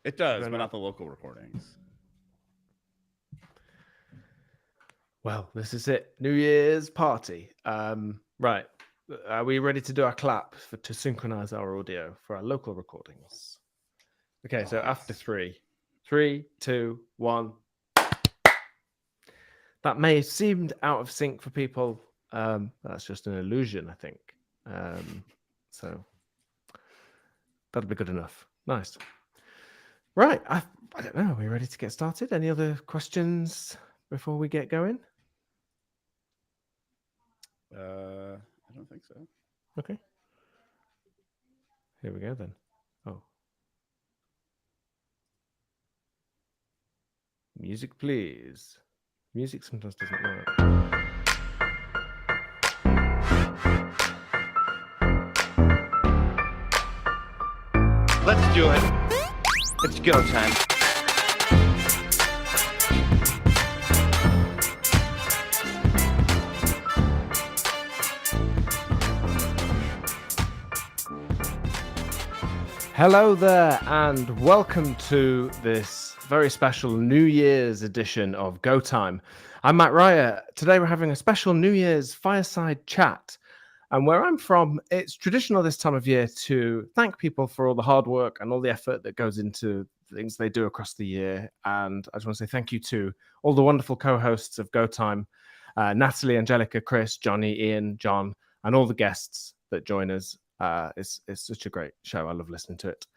It does, but not the local recordings. Well, this is it. New Year's party. Right. Are we ready to do our clap to synchronize our audio for our local recordings? Okay, so after Yes. 3, 2, 1. That may have seemed out of sync for people. That's just an illusion, I think. So that'll be good enough. Nice. Right. I don't know. Are we ready to get started? Any other questions before we get going? I don't think so. Okay. Here we go then. Oh. Music, please. Music sometimes doesn't work. Let's do it. It's go time. Hello there, and welcome to this very special New Year's edition of Go Time. I'm Matt Ryer. Today we're having a special New Year's fireside chat. And where I'm from, it's traditional this time of year to thank people for all the hard work and all the effort that goes into things they do across the year. And I just want to say thank you to all the wonderful co-hosts of Go Time, Natalie, Angelica, Kris, Johnny, Ian, John, and all the guests that join us. It's such a great show. I love listening to it.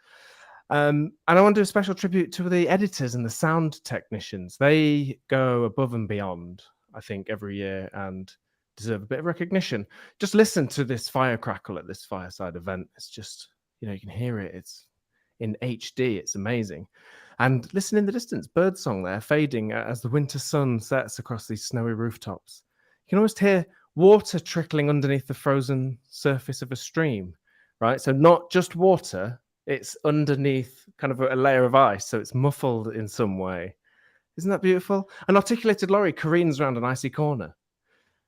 And I want to do a special tribute to the editors and the sound technicians. They go above and beyond, I think, every year and deserve a bit of recognition. Just listen to this fire crackle at this fireside event. It's just, you can hear it. It's in HD. It's amazing. And listen in the distance, birdsong there fading as the winter sun sets across these snowy rooftops. You can almost hear water trickling underneath the frozen surface of a stream, right? So not just water, it's underneath kind of a layer of ice. So it's muffled in some way. Isn't that beautiful? An articulated lorry careens around an icy corner.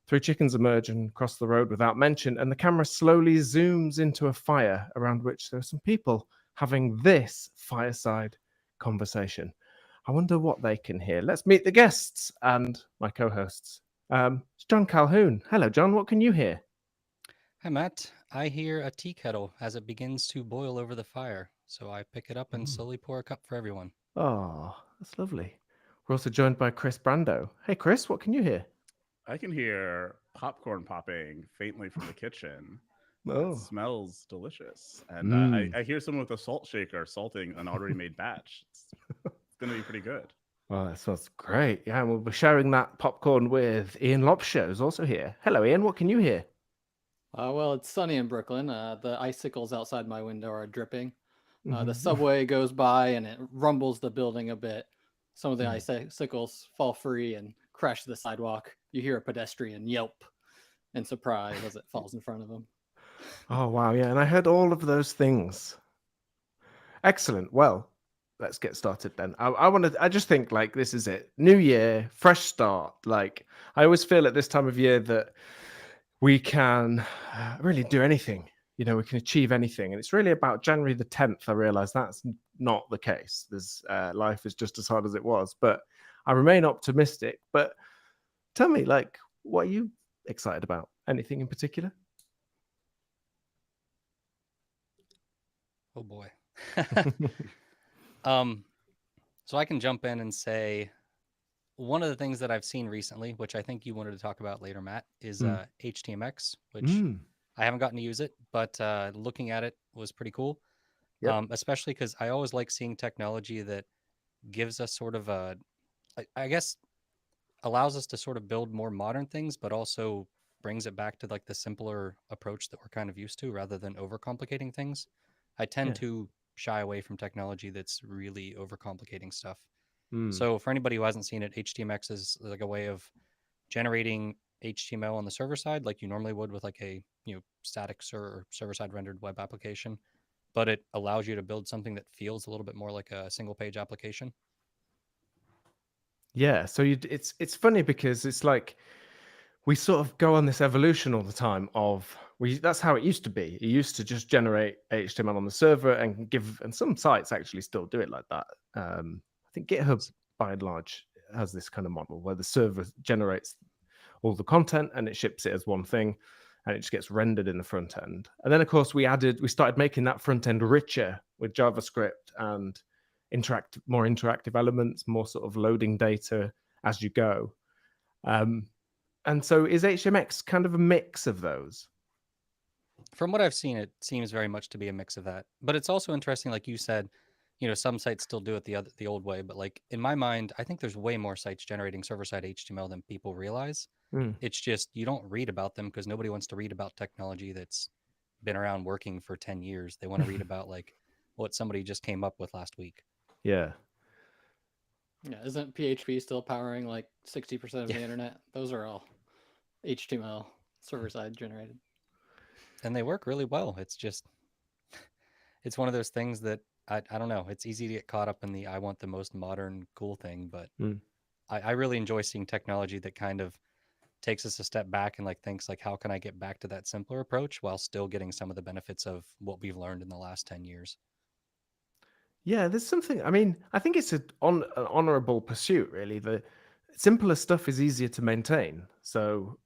3 chickens emerge and cross the road without mention, and the camera slowly zooms into a fire around which there are some people having this fireside conversation. I wonder what they can hear. Let's meet the guests and my co-hosts. It's John Calhoun. Hello, John. What can you hear? Hi, Matt. I hear a tea kettle as it begins to boil over the fire, so I pick it up and slowly pour a cup for everyone. Oh, that's lovely. We're also joined by Kris Brandow. Hey, Kris, what can you hear? I can hear popcorn popping faintly from the kitchen. Oh. It smells delicious. And I hear someone with a salt shaker salting an already made batch. It's going to be pretty good. Well, that sounds great. Yeah, and we'll be sharing that popcorn with Ian Lopshire, who's also here. Hello, Ian. What can you hear? Well, it's sunny in Brooklyn. The icicles outside my window are dripping. The subway goes by and it rumbles the building a bit. Some of the icicles fall free and crash to the sidewalk. You hear a pedestrian yelp in surprise as it falls in front of him. Oh, wow. Yeah, and I heard all of those things. Excellent. Well, let's get started then. I just think this is it. New year, fresh start. I always feel at this time of year that we can really do anything. We can achieve anything. And it's really about January the 10th. I realize that's not the case. There's life is just as hard as it was, but I remain optimistic. But tell me, what are you excited about? Anything in particular? Oh boy. So I can jump in and say one of the things that I've seen recently, which I think you wanted to talk about later, Matt, is HTMX, which I haven't gotten to use it, but looking at it was pretty cool. Yep. Especially because I always like seeing technology that gives us sort of I guess, allows us to sort of build more modern things, but also brings it back to the simpler approach that we're kind of used to rather than overcomplicating things. I tend to shy away from technology that's really overcomplicating stuff. So for anybody who hasn't seen it, HTMX is a way of generating HTML on the server side, like you normally would with a static server-side rendered web application, but it allows you to build something that feels a little bit more like a single-page application. Yeah, so it's funny because it's we sort of go on this evolution all the time of that's how it used to be. It used to just generate HTML on the server and some sites actually still do it like that. I think GitHub by and large has this kind of model where the server generates all the content and it ships it as one thing, and it just gets rendered in the front end. And then of course we started making that front end richer with JavaScript and more interactive elements, more sort of loading data as you go. And so is HTMX kind of a mix of those? From what I've seen, it seems very much to be a mix of that. But it's also interesting, like you said, some sites still do it the old way. But like in my mind, I think there's way more sites generating server-side HTML than people realize. It's just you don't read about them because nobody wants to read about technology that's been around working for 10 years. They want to read about like what somebody just came up with last week. Yeah. Yeah, isn't PHP still powering like 60% of the internet? Those are all HTML server-side generated. And they work really well. It's just, it's one of those things that I don't know. It's easy to get caught up in the I want the most modern, cool thing, but I really enjoy seeing technology that kind of takes us a step back and like thinks like, how can I get back to that simpler approach while still getting some of the benefits of what we've learned in the last 10 years? Yeah, there's something. I mean, I think it's an honorable pursuit, really. The simpler stuff is easier to maintain. So,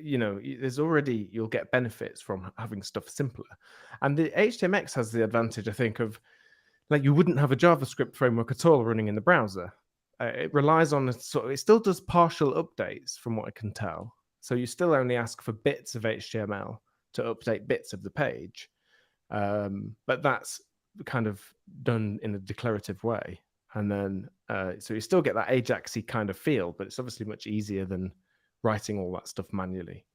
there's already, you'll get benefits from having stuff simpler. And the HTMX has the advantage, I think, of like you wouldn't have a JavaScript framework at all running in the browser. It relies on it still does partial updates from what I can tell. So you still only ask for bits of HTML to update bits of the page. But that's kind of done in a declarative way, and then so you still get that Ajax-y kind of feel, but it's obviously much easier than writing all that stuff manually.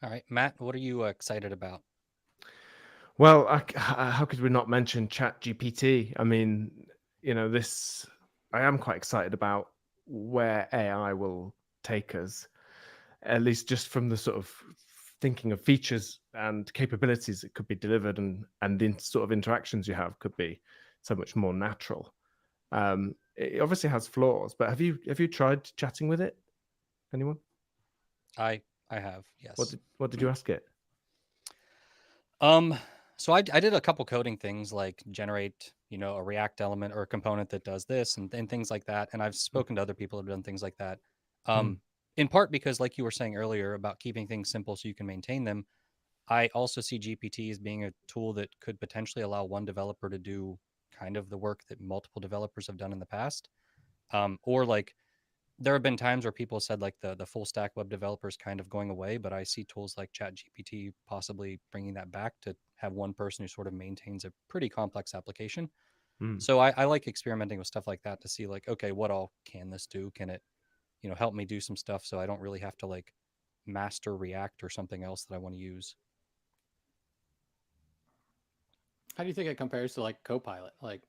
All right, Matt, what are you excited about? Well, how could we not mention ChatGPT? I mean, I am quite excited about where AI will take us, at least just from the sort of thinking of features and capabilities that could be delivered, and the sort of interactions you have could be so much more natural. It obviously has flaws, but have you tried chatting with it? Anyone? I have, yes. What did you ask it? So I did a couple coding things like generate, a React element or a component that does this and things like that. And I've spoken to other people who have done things like that. In part because, like you were saying earlier about keeping things simple so you can maintain them, I also see GPT as being a tool that could potentially allow one developer to do kind of the work that multiple developers have done in the past. Or like there have been times where people said like the full stack web developers kind of going away, but I see tools like ChatGPT possibly bringing that back to have one person who sort of maintains a pretty complex application. So I like experimenting with stuff like that to see like, okay, what all can this do? Can it, help me do some stuff so I don't really have to like master React or something else that I want to use? How do you think it compares to like Copilot? Like,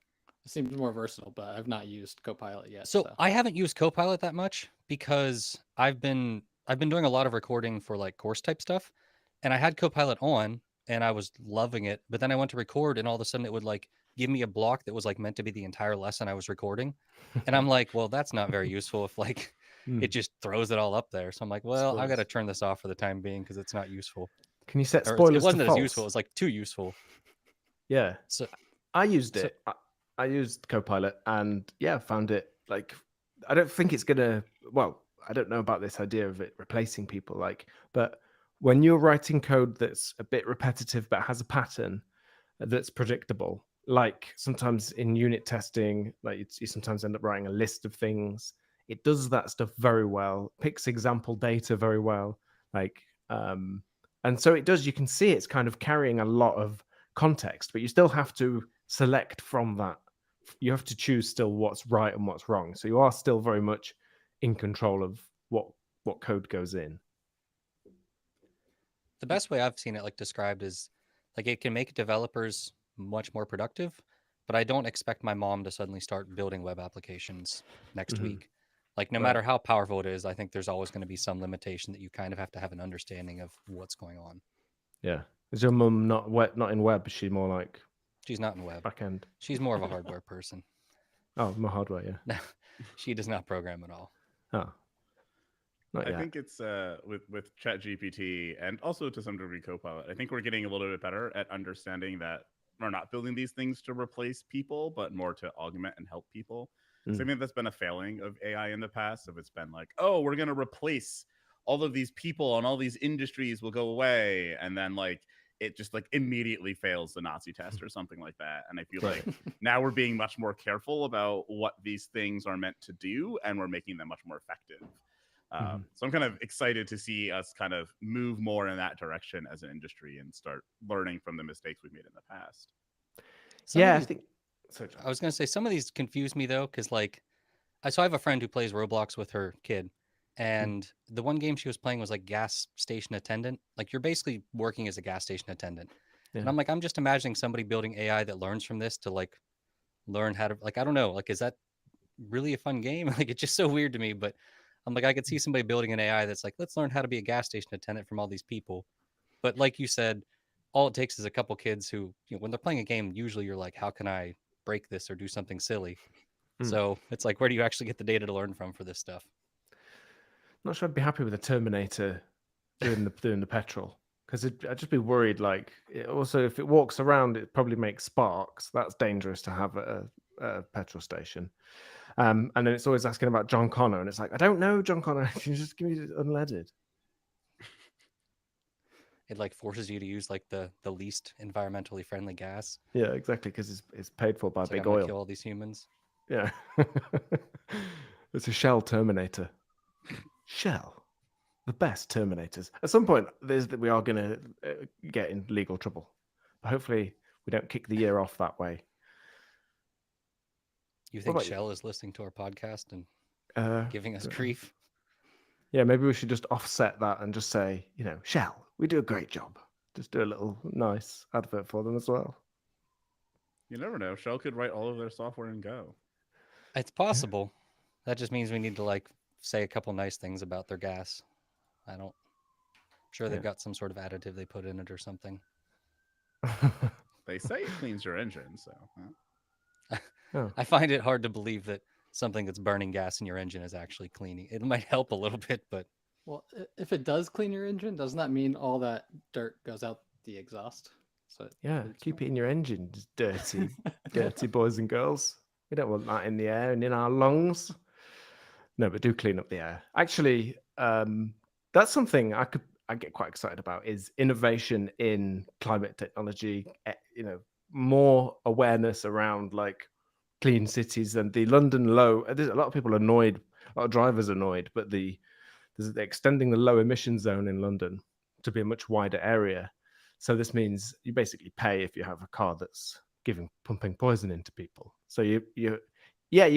it seems more versatile, but I've not used Copilot yet. So I haven't used Copilot that much because I've been doing a lot of recording for like course type stuff, and I had Copilot on and I was loving it. But then I went to record, and all of a sudden it would like give me a block that was like meant to be the entire lesson I was recording, and I'm like, well, that's not very useful if like it just throws it all up there. So I'm like, well, I've got to turn this off for the time being because it's not useful. Can you set Or spoilers it wasn't to as false? useful. It was like too useful. Yeah. So I used it. I used Copilot, and yeah, found it like, I don't think it's gonna. Well, I don't know about this idea of it replacing people. Like, but when you're writing code that's a bit repetitive but has a pattern that's predictable, like sometimes in unit testing, like you sometimes end up writing a list of things. It does that stuff very well. Picks example data very well. Like, and so it does. You can see it's kind of carrying a lot of context, but you still have to select from that. You have to choose still what's right and what's wrong. So you are still very much in control of what code goes in. the best way I've seen it like described is like it can make developers much more productive, but I don't expect my mom to suddenly start building web applications next week. Like no matter how powerful it is, I think there's always going to be some limitation that you kind of have to have an understanding of what's going on. Yeah. Is your mum not in web? Is she more like? She's not in web. Back end. She's more of a hardware person. Oh, more hardware, yeah. She does not program at all. Oh. Not I yet. think it's with ChatGPT and also to some degree Copilot. I think we're getting a little bit better at understanding that we're not building these things to replace people, but more to augment and help people. So I think that's been a failing of AI in the past. If it's been like, oh, we're going to replace all of these people and all these industries will go away, and then like it just like immediately fails the Nazi test or something like that. And I feel like now we're being much more careful about what these things are meant to do, and we're making them much more effective. So I'm kind of excited to see us kind of move more in that direction as an industry and start learning from the mistakes we've made in the past. I think. So, I was going to say some of these confuse me though, because like, so I have a friend who plays Roblox with her kid, and the one game she was playing was like gas station attendant. Like you're basically working as a gas station attendant, and I'm like, I'm just imagining somebody building AI that learns from this to like learn how to like I don't know, like is that really a fun game? Like it's just so weird to me, but I'm like I could see somebody building an AI that's like let's learn how to be a gas station attendant from all these people. But like you said, all it takes is a couple kids who, you know, when they're playing a game, usually you're like, how can I break this or do something silly? So it's like, where do you actually get the data to learn from for this stuff? Not sure I'd be happy with a Terminator doing the petrol, because I'd just be worried. Like, also, if it walks around, it probably makes sparks. That's dangerous to have at a petrol station. And then it's always asking about John Connor, and it's like, I don't know, John Connor. Can you just give me unleaded? It like forces you to use like the least environmentally friendly gas. Yeah, exactly, because it's paid for by It's like, big I'm gonna oil. kill all these humans. Yeah, it's a Shell Terminator. Shell, the best Terminators. At some point, we are going to get in legal trouble. But hopefully, we don't kick the year off that way. You think Shell is listening to our podcast and giving us grief? Yeah, maybe we should just offset that and just say, you know, Shell, we do a great job. Just do a little nice advert for them as well. You never know. Shell could write all of their software in Go. It's possible. That just means we need to like say a couple nice things about their gas. I'm sure they've got some sort of additive they put in it or something. They say it cleans your engine, so. I find it hard to believe that something that's burning gas in your engine is actually cleaning. It might help a little bit, but Well, if it does clean your engine, doesn't that mean all that dirt goes out the exhaust? So keep it in your engine, dirty, dirty boys and girls. We don't want that in the air and in our lungs. No, but do clean up the air. Actually, that's something I get quite excited about, is innovation in climate technology. You know, more awareness around like clean cities. And the London low, there's a lot of people annoyed, a lot of drivers annoyed, but they're extending the low emission zone in London to be a much wider area. So this means you basically pay if you have a car that's pumping poison into people. So you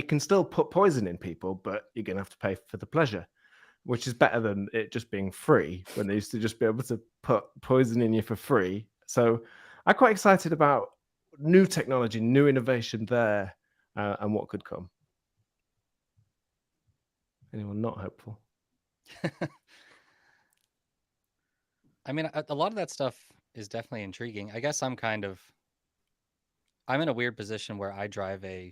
can still put poison in people, but you're going to have to pay for the pleasure, which is better than it just being free when they used to just be able to put poison in you for free. So I'm quite excited about new technology, new innovation there, and what could come. Anyone not hopeful? I mean, a lot of that stuff is definitely intriguing. I guess I'm in a weird position where I drive a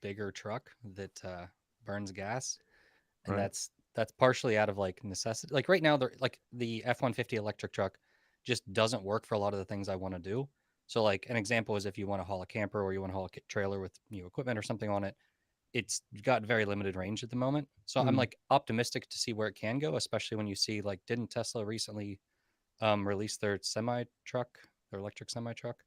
bigger truck that burns gas, and that's partially out of like necessity. Like right now, the F-150 electric truck just doesn't work for a lot of the things I want to do. So like an example is if you want to haul a camper or you want to haul a trailer with new equipment or something on it, it's got very limited range at the moment. So I'm like optimistic to see where it can go, especially when you see like, didn't Tesla recently release their electric semi truck?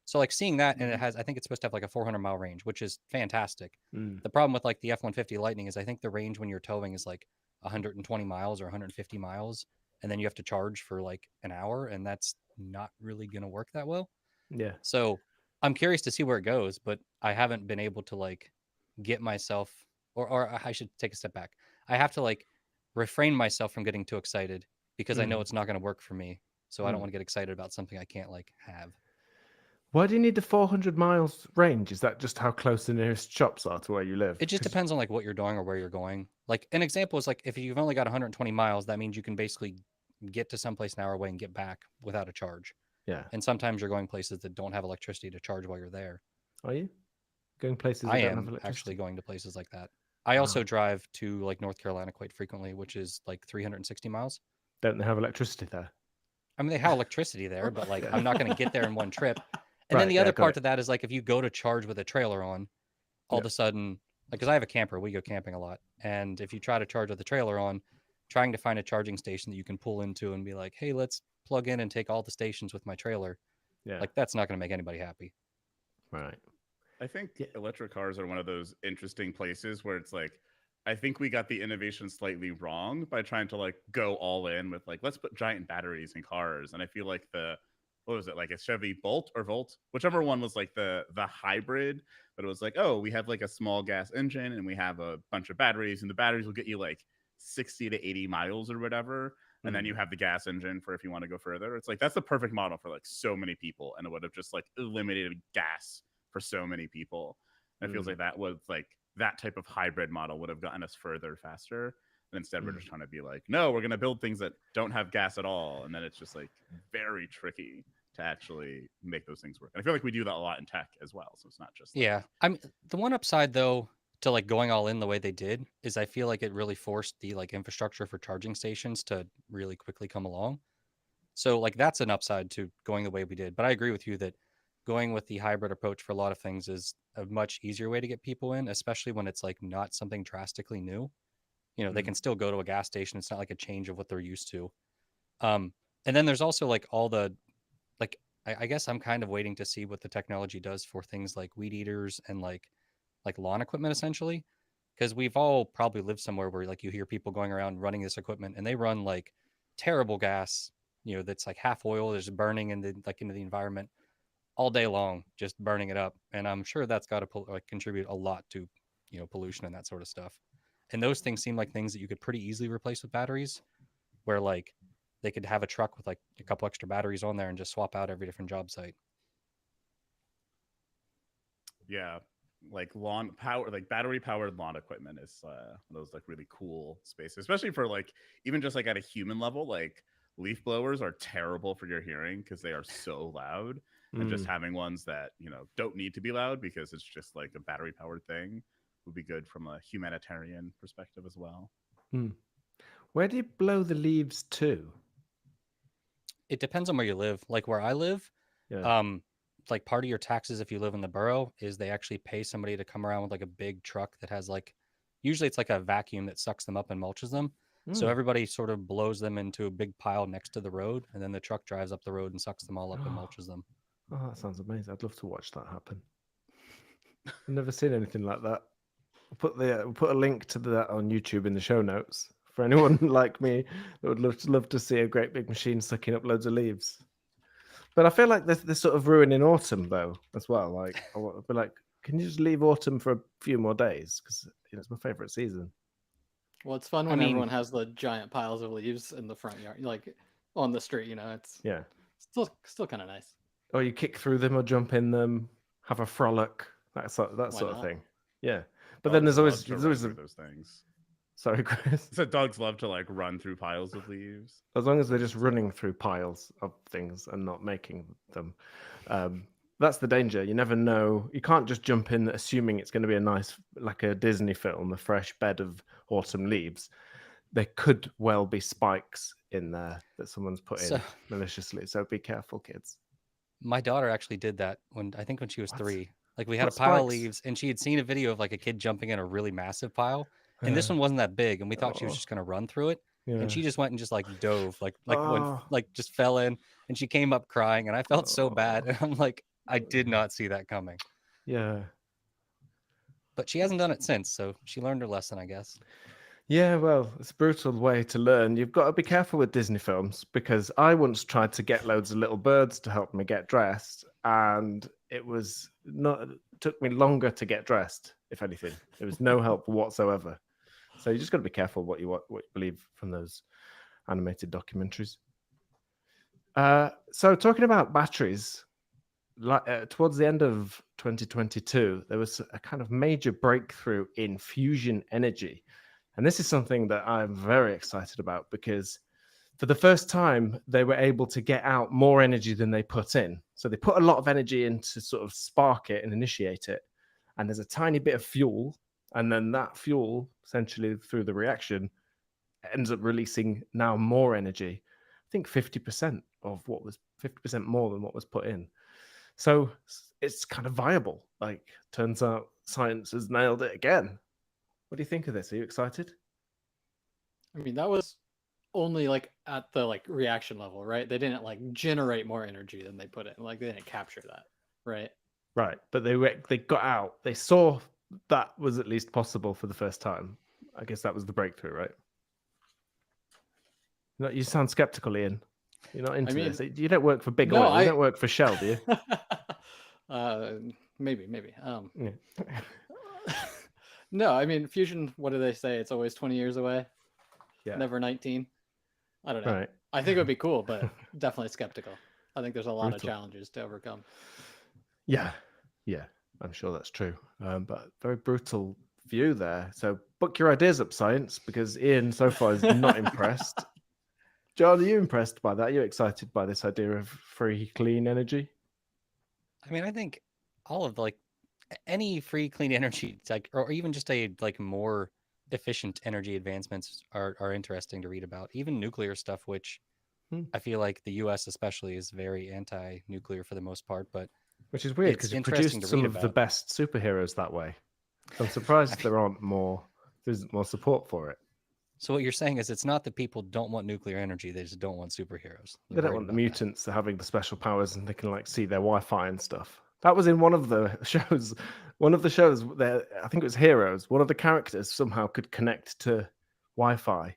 So like seeing that, and I think it's supposed to have like a 400-mile range, which is fantastic. The problem with like the F-150 Lightning is I think the range when you're towing is like 120 miles or 150 miles, and then you have to charge for like an hour, and that's not really going to work that well. Yeah. So I'm curious to see where it goes, but I haven't been able to like get myself, or I should take a step back. I have to like refrain myself from getting too excited because I know it's not going to work for me. So I don't want to get excited about something I can't like have. Why do you need the 400 miles range? Is that just how close the nearest shops are to where you live? It just depends on like what you're doing or where you're going. Like an example is like if you've only got 120 miles, that means you can basically get to someplace an hour away and get back without a charge. Yeah. And sometimes you're going places that don't have electricity to charge while you're there. Are you going places I that don't have am electricity? actually going to places like that. I also drive to like North Carolina quite frequently, which is like 360 miles. Don't they have electricity there? I mean, they have electricity there, but like I'm not going to get there in one trip. And then Right, the yeah, other got part it. of that is like if you go to charge with a trailer on, all of a sudden, like because I have a camper, we go camping a lot, and if you try to charge with the trailer on, trying to find a charging station that you can pull into and be like, hey, let's plug in and take all the stations with my trailer, Yeah, like that's not going to make anybody happy. right. I think electric cars are one of those interesting places where it's like, I think we got the innovation slightly wrong by trying to like go all in with like, let's put giant batteries in cars. And I feel like what was it, like a Chevy Bolt or Volt, whichever one was like the hybrid, but it was like, oh, we have like a small gas engine and we have a bunch of batteries, and the batteries will get you like 60 to 80 miles or whatever. And then you have the gas engine for if you want to go further. It's like, that's the perfect model for like so many people. And it would have just like eliminated gas for so many people. And it feels like that was like that type of hybrid model would have gotten us further faster. And instead we're just trying to be like, no, we're going to build things that don't have gas at all. And then it's just like very tricky to actually make those things work. And I feel like we do that a lot in tech as well. So it's not just like, Yeah. I mean, the one upside though to like going all in the way they did is I feel like it really forced the like infrastructure for charging stations to really quickly come along. So like that's an upside to going the way we did. But I agree with you that going with the hybrid approach for a lot of things is a much easier way to get people in, especially when it's like not something drastically new. You know, they can still go to a gas station. It's not like a change of what they're used to. And then there's also like all the like I guess I'm kind of waiting to see what the technology does for things like weed eaters and like lawn equipment essentially, because we've all probably lived somewhere where like you hear people going around running this equipment and they run like terrible gas, you know, that's like half oil, there's burning in the like into the environment all day long, just burning it up. And I'm sure that's got to like contribute a lot to, you know, pollution and that sort of stuff. And those things seem like things that you could pretty easily replace with batteries, where like they could have a truck with like a couple extra batteries on there and just swap out every different job site. yeah, like lawn power, like battery powered lawn equipment is one of those like really cool spaces, especially for like even just like at a human level. Like leaf blowers are terrible for your hearing because they are so loud, and just having ones that, you know, don't need to be loud because it's just like a battery powered thing would be good from a humanitarian perspective as well. Where do you blow the leaves to? It depends on where you live. Like where I live, like part of your taxes if you live in the borough is they actually pay somebody to come around with like a big truck that has like, usually it's like a vacuum that sucks them up and mulches them. So everybody sort of blows them into a big pile next to the road, and then the truck drives up the road and sucks them all up and mulches them. Oh, that sounds amazing. I'd love to watch that happen. I've never seen anything like that. We'll put a link to that on YouTube in the show notes for anyone like me that would love to see a great big machine sucking up loads of leaves. But I feel like they're sort of ruining autumn though as well. Like I want to be like, can you just leave autumn for a few more days? Because you know, it's my favorite season. Well, it's fun when everyone has the giant piles of leaves in the front yard, like on the street. You know, it's still kind of nice. Or you kick through them or jump in them, have a frolic, that sort of thing. Yeah, but then there's always those things. Sorry, Chris. So dogs love to like run through piles of leaves. As long as they're just running through piles of things and not making them. That's the danger. You never know. You can't just jump in assuming it's going to be a nice, like a Disney film, a fresh bed of autumn leaves. There could well be spikes in there that someone's put in maliciously. So be careful, kids. My daughter actually did that when she was 3. Like we had a pile of leaves, and she had seen a video of like a kid jumping in a really massive pile. And this one wasn't that big, and we thought she was just going to run through it. Yeah. And she just went and just like dove, went just fell in, and she came up crying, and I felt so bad. And I'm like, I did not see that coming. Yeah. But she hasn't done it since, so she learned her lesson, I guess. Yeah, well, it's a brutal way to learn. You've got to be careful with Disney films, because I once tried to get loads of little birds to help me get dressed, and it took me longer to get dressed, if anything. There was no help whatsoever. So you just got to be careful what you believe from those animated documentaries. So talking about batteries, towards the end of 2022, there was a kind of major breakthrough in fusion energy. And this is something that I'm very excited about, because for the first time, they were able to get out more energy than they put in. So they put a lot of energy in to sort of spark it and initiate it. And there's a tiny bit of fuel and then that fuel, essentially through the reaction, ends up releasing now more energy. I think 50% more than what was put in. So it's kind of viable. Like, turns out science has nailed it again. What do you think of this? Are you excited? I mean, that was only like at the like reaction level, right? They didn't like generate more energy than they put in. Like they didn't capture that, right? Right, but they got out. They saw that was at least possible for the first time. I guess that was the breakthrough, right? You sound skeptical, Ian. You're not into this. You don't work for big oil. You don't work for Shell, do you? Maybe. Yeah. No, I mean, fusion, what do they say? It's always 20 years away. Yeah. Never 19. I don't know. Right. I think it would be cool, but definitely skeptical. I think there's a lot of challenges to overcome. Yeah, I'm sure that's true. But very brutal view there. So book your ideas up, science, because Ian so far is not impressed. John, are you impressed by that? Are you excited by this idea of free, clean energy? I mean, I think all of like any free, clean energy, like, or even just a like more efficient energy advancements are interesting to read about. Even nuclear stuff, which I feel like the U.S. especially is very anti-nuclear for the most part, but which is weird because it produced some of the best superheroes that way. I'm surprised there's more support for it. So what you're saying is it's not that people don't want nuclear energy; they just don't want superheroes. They don't want the mutants having the special powers and they can like see their Wi-Fi and stuff. That was in one of the shows. One of the shows there, I think it was Heroes. One of the characters somehow could connect to Wi-Fi,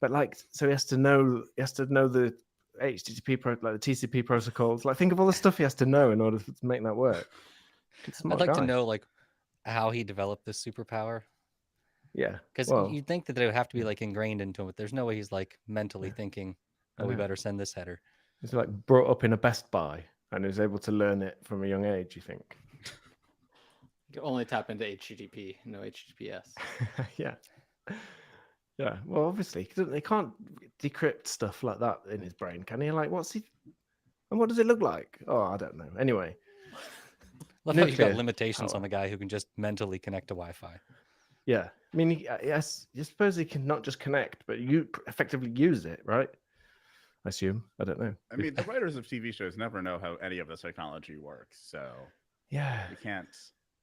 but like, so he has to know the HTTP the TCP protocols. Like, think of all the stuff he has to know in order to make that work. I'd like to know like how he developed this superpower. Yeah, because you'd think that they would have to be like ingrained into him, but there's no way he's like mentally thinking, "Oh, we better send this header." He's like brought up in a Best Buy and is able to learn it from a young age. You think? You can only tap into HTTP, no HTTPS. Yeah. Well, obviously, they can't decrypt stuff like that in his brain, can he? Like, what's he? And what does it look like? Oh, I don't know. Anyway, Love how you've got limitations on the guy who can just mentally connect to Wi-Fi. Yeah, I mean, yes, you suppose he can not just connect, but you effectively use it, right? I assume. I don't know. I mean, the writers of TV shows never know how any of this technology works, so yeah, we can't.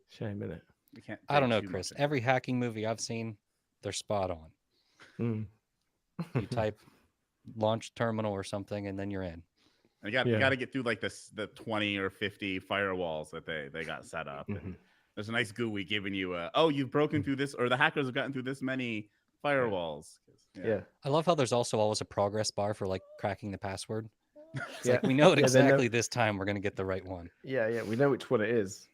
Shame in it. We can't. I don't know, Kris. Every hacking movie I've seen, they're spot on. You type launch terminal or something, and then you're in. And you got to get through like the 20 or 50 firewalls that they got set up. And there's a nice GUI giving you you've broken through this, or the hackers have gotten through this many firewalls. Yeah. I love how there's also always a progress bar for like cracking the password. It's like we know it exactly this time. We're gonna get the right one. Yeah, we know which one it is.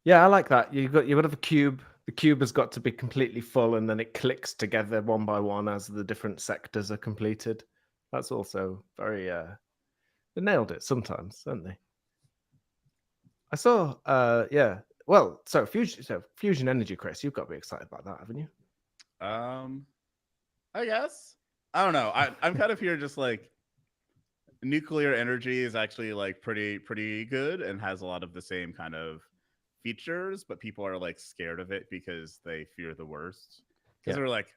Yeah, I like that. You've got a cube. The cube has got to be completely full, and then it clicks together one by one as the different sectors are completed. That's also very. They nailed it sometimes, don't they? I saw. Well, so fusion energy, Kris. You've got to be excited about that, haven't you? I guess. I don't know. I'm kind of here just like nuclear energy is actually like pretty good and has a lot of the same kind of features, but people are like scared of it because they fear the worst. Because there are like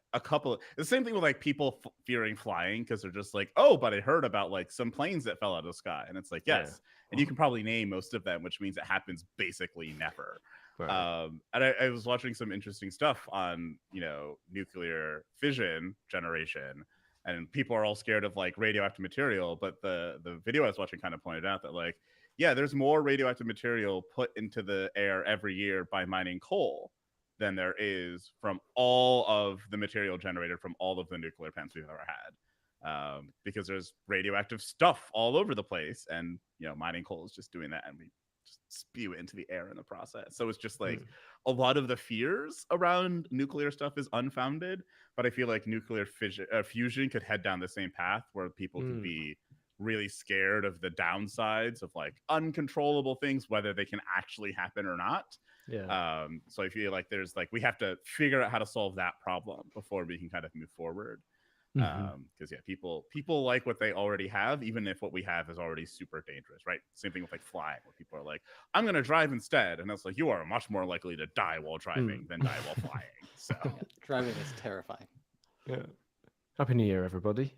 the same thing with like people fearing flying, because they're just like, oh, but I heard about like some planes that fell out of the sky, and it's like, yes, and you can probably name most of them, which means it happens basically never. Right. And I was watching some interesting stuff on nuclear fission generation, and people are all scared of like radioactive material, but the video I was watching kind of pointed out that like, yeah, there's more radioactive material put into the air every year by mining coal than there is from all of the material generated from all of the nuclear plants we've ever had, because there's radioactive stuff all over the place, and mining coal is just doing that, and we just spew it into the air in the process. So it's just like a lot of the fears around nuclear stuff is unfounded, but I feel like nuclear fusion could head down the same path where people could be really scared of the downsides of like uncontrollable things, whether they can actually happen or not. So I feel like there's like we have to figure out how to solve that problem before we can kind of move forward. Because people like what they already have, even if what we have is already super dangerous, right? Same thing with like flying, where people are like, I'm gonna drive instead, and it's like, you are much more likely to die while driving than die while flying. So driving is terrifying. Yeah. Happy New Year, everybody.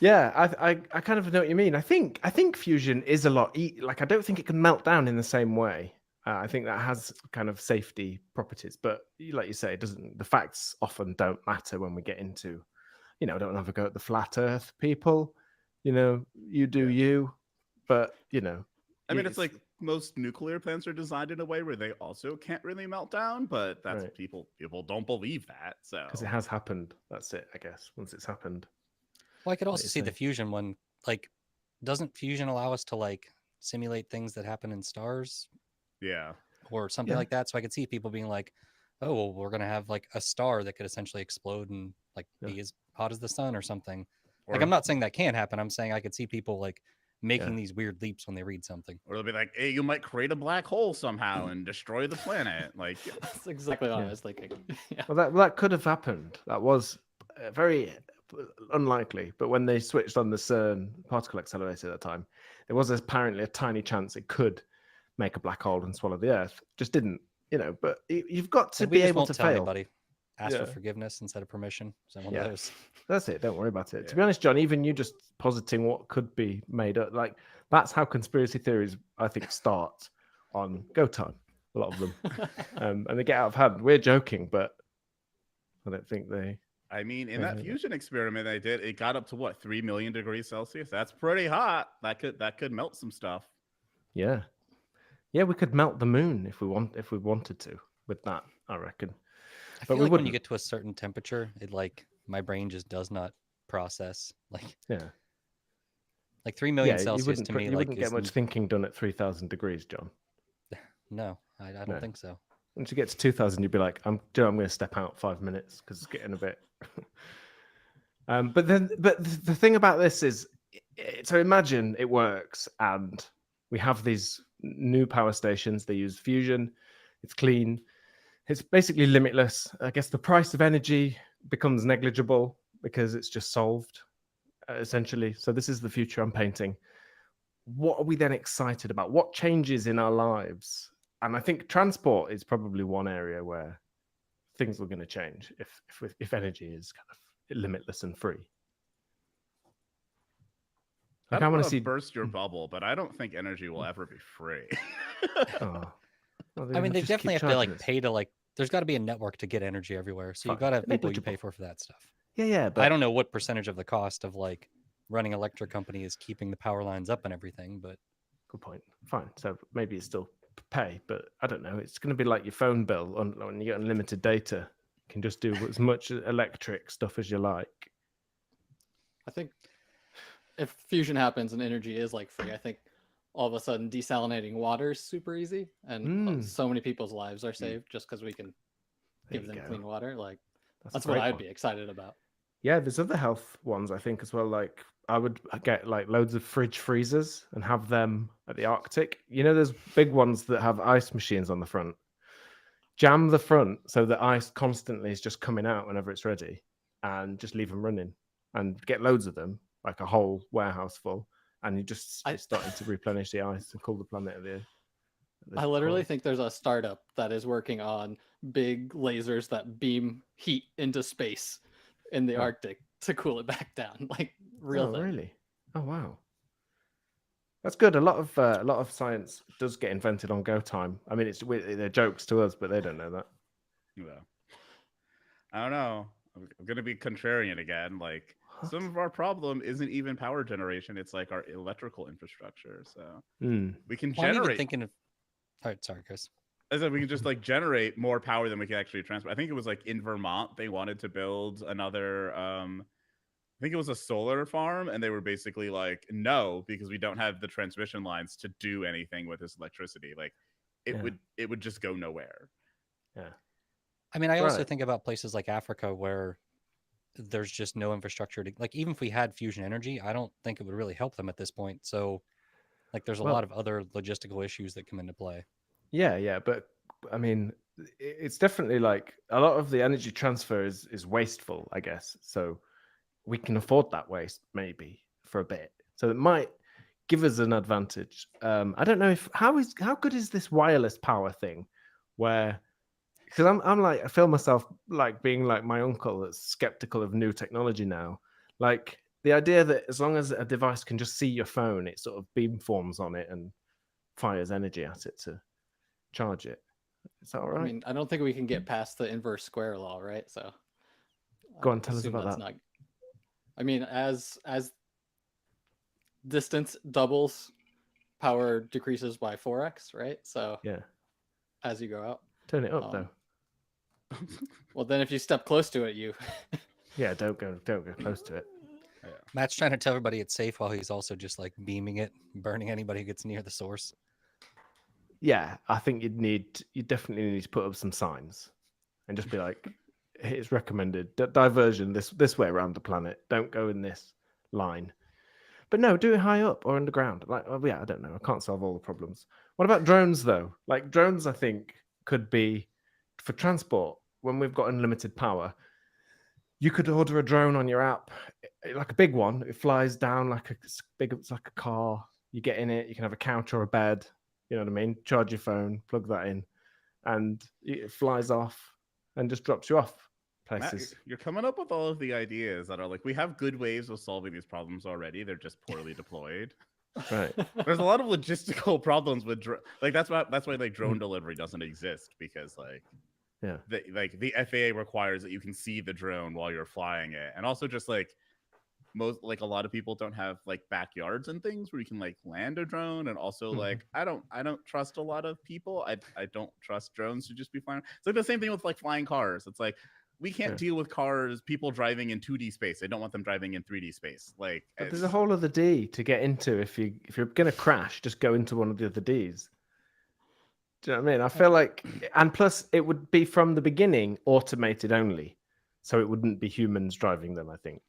Yeah, I kind of know what you mean. I think fusion is a lot like I don't think it can melt down in the same way. I think that has kind of safety properties, but like you say, it doesn't. The facts often don't matter when we get into, don't have a go at the flat Earth people. You do you, but I mean, it's like most nuclear plants are designed in a way where they also can't really melt down, but that's right. people don't believe that. So because it has happened. That's it, I guess. Once it's happened. Well, I could also see the fusion one. Like, doesn't fusion allow us to like simulate things that happen in stars? Yeah. Or something like that. So I could see people being like, oh, well, we're going to have like a star that could essentially explode and like be as hot as the sun or something. Like, I'm not saying that can't happen. I'm saying I could see people like making these weird leaps when they read something. Or they'll be like, hey, you might create a black hole somehow and destroy the planet. Like, that's exactly what I was thinking. Yeah. Well, that could have happened. That was very unlikely. But when they switched on the CERN particle accelerator at the time, there was apparently a tiny chance it could make a black hole and swallow the Earth. Just didn't, but you've got to be able to fail. Anybody. Ask for forgiveness instead of permission. So one of those. That's it. Don't worry about it. To be honest, John, even you just positing what could be made up, like that's how conspiracy theories, I think, start on Go Time. A lot of them, and they get out of hand. We're joking, but I don't think they. I mean, in that fusion experiment they did, it got up to what 3 million degrees Celsius. That's pretty hot. That could melt some stuff. Yeah, we could melt the moon if we wanted to with that. I reckon. I feel like when you get to a certain temperature, it like my brain just does not process like 3 million Celsius to me. You wouldn't get much thinking done at 3,000 degrees, John. No, I don't think so. Once you get to 2,000, you'd be like, I'm going to step out 5 minutes because it's getting a bit. But the thing about this is, so imagine it works, and we have these new power stations. They use fusion. It's clean. It's basically limitless. I guess the price of energy becomes negligible because it's just solved, essentially. So this is the future I'm painting. What are we then excited about? What changes in our lives? And I think transport is probably one area where things are going to change if energy is kind of limitless and free. I don't want to burst your bubble, but I don't think energy will ever be free. Well, I mean, they definitely have to like pay to like. There's got to be a network to get energy everywhere, so you've got to have people you pay for that stuff. Yeah, but I don't know what percentage of the cost of like running an electric company is keeping the power lines up and everything, but good point. Fine, so maybe it's still pay, but I don't know. It's going to be like your phone bill when you get unlimited data. You can just do as much electric stuff as you like. I think if fusion happens and energy is like free, I think all of a sudden desalinating water is super easy, and so many people's lives are saved just because we can give them clean water. Like that's what I'd be excited about. Yeah, there's other health ones I think as well. Like I would get like loads of fridge freezers and have them at the Arctic. There's big ones that have ice machines on the front. Jam the front so the ice constantly is just coming out whenever it's ready, and just leave them running and get loads of them, like a whole warehouse full. And you just starting to replenish the ice and cool the planet of the. I literally think there's a startup that is working on big lasers that beam heat into space in the Arctic to cool it back down, like real thing. Really? Oh wow, that's good. A lot of science does get invented on Go Time. I mean, they're jokes to us, but they don't know that. Yeah. I don't know. I'm gonna be contrarian again. Like some of our problem isn't even power generation; it's like our electrical infrastructure. So we can generate. I'm even thinking of. All right, sorry, Kris. I said we can just like generate more power than we can actually transport. I think it was like in Vermont they wanted to build another. I think it was a solar farm, and they were basically like, no, because we don't have the transmission lines to do anything with this electricity. Like, it would just go nowhere. Yeah. I mean, I also think about places like Africa where there's just no infrastructure to like. Even if we had fusion energy, I don't think it would really help them at this point. So, like, there's a lot of other logistical issues that come into play. Yeah, but I mean, it's definitely like a lot of the energy transfer is wasteful, I guess. So we can afford that waste maybe for a bit. So it might give us an advantage. I don't know if how good is this wireless power thing, where because I'm like I feel myself like being like my uncle that's skeptical of new technology now. Like the idea that as long as a device can just see your phone, it sort of beamforms on it and fires energy at it to charge it. Is that all right? I mean, I don't think we can get past the inverse square law, right? So Go I on, tell us assume about that's that. not. I mean, as distance doubles, power decreases by 4x, right? So Yeah, as you go out, turn it up though. well, then if you step close to it, you Yeah, don't go close to it. Matt's trying to tell everybody it's safe while he's also just like beaming it, burning anybody who gets near the source. Yeah, I think you definitely need to put up some signs and just be like, it's recommended diversion this way around the planet. Don't go in this line. But no, do it high up or underground. Like, oh, yeah, I don't know. I can't solve all the problems. What about drones though? Like drones, I think could be for transport when we've got unlimited power. You could order a drone on your app, like a big one. It flies down like it's like a car. You get in it. You can have a couch or a bed. You know what I mean? Charge your phone, plug that in, and it flies off and just drops you off places. Matt, you're coming up with all of the ideas that are like, we have good ways of solving these problems already. They're just poorly deployed. Right. There's a lot of logistical problems with like that's why like drone delivery doesn't exist, because like Yeah. the FAA requires that you can see the drone while you're flying it, and also just like a lot of people don't have like backyards and things where you can like land a drone, and also like I don't trust a lot of people. I don't trust drones to just be flying. It's like the same thing with like flying cars. It's like we can't deal with people driving in 2D space. They don't want them driving in 3D space. Like, but there's a whole other D to get into. If you're gonna crash, just go into one of the other Ds. Do you know what I mean? I feel like, and plus it would be from the beginning automated only, so it wouldn't be humans driving them. I think.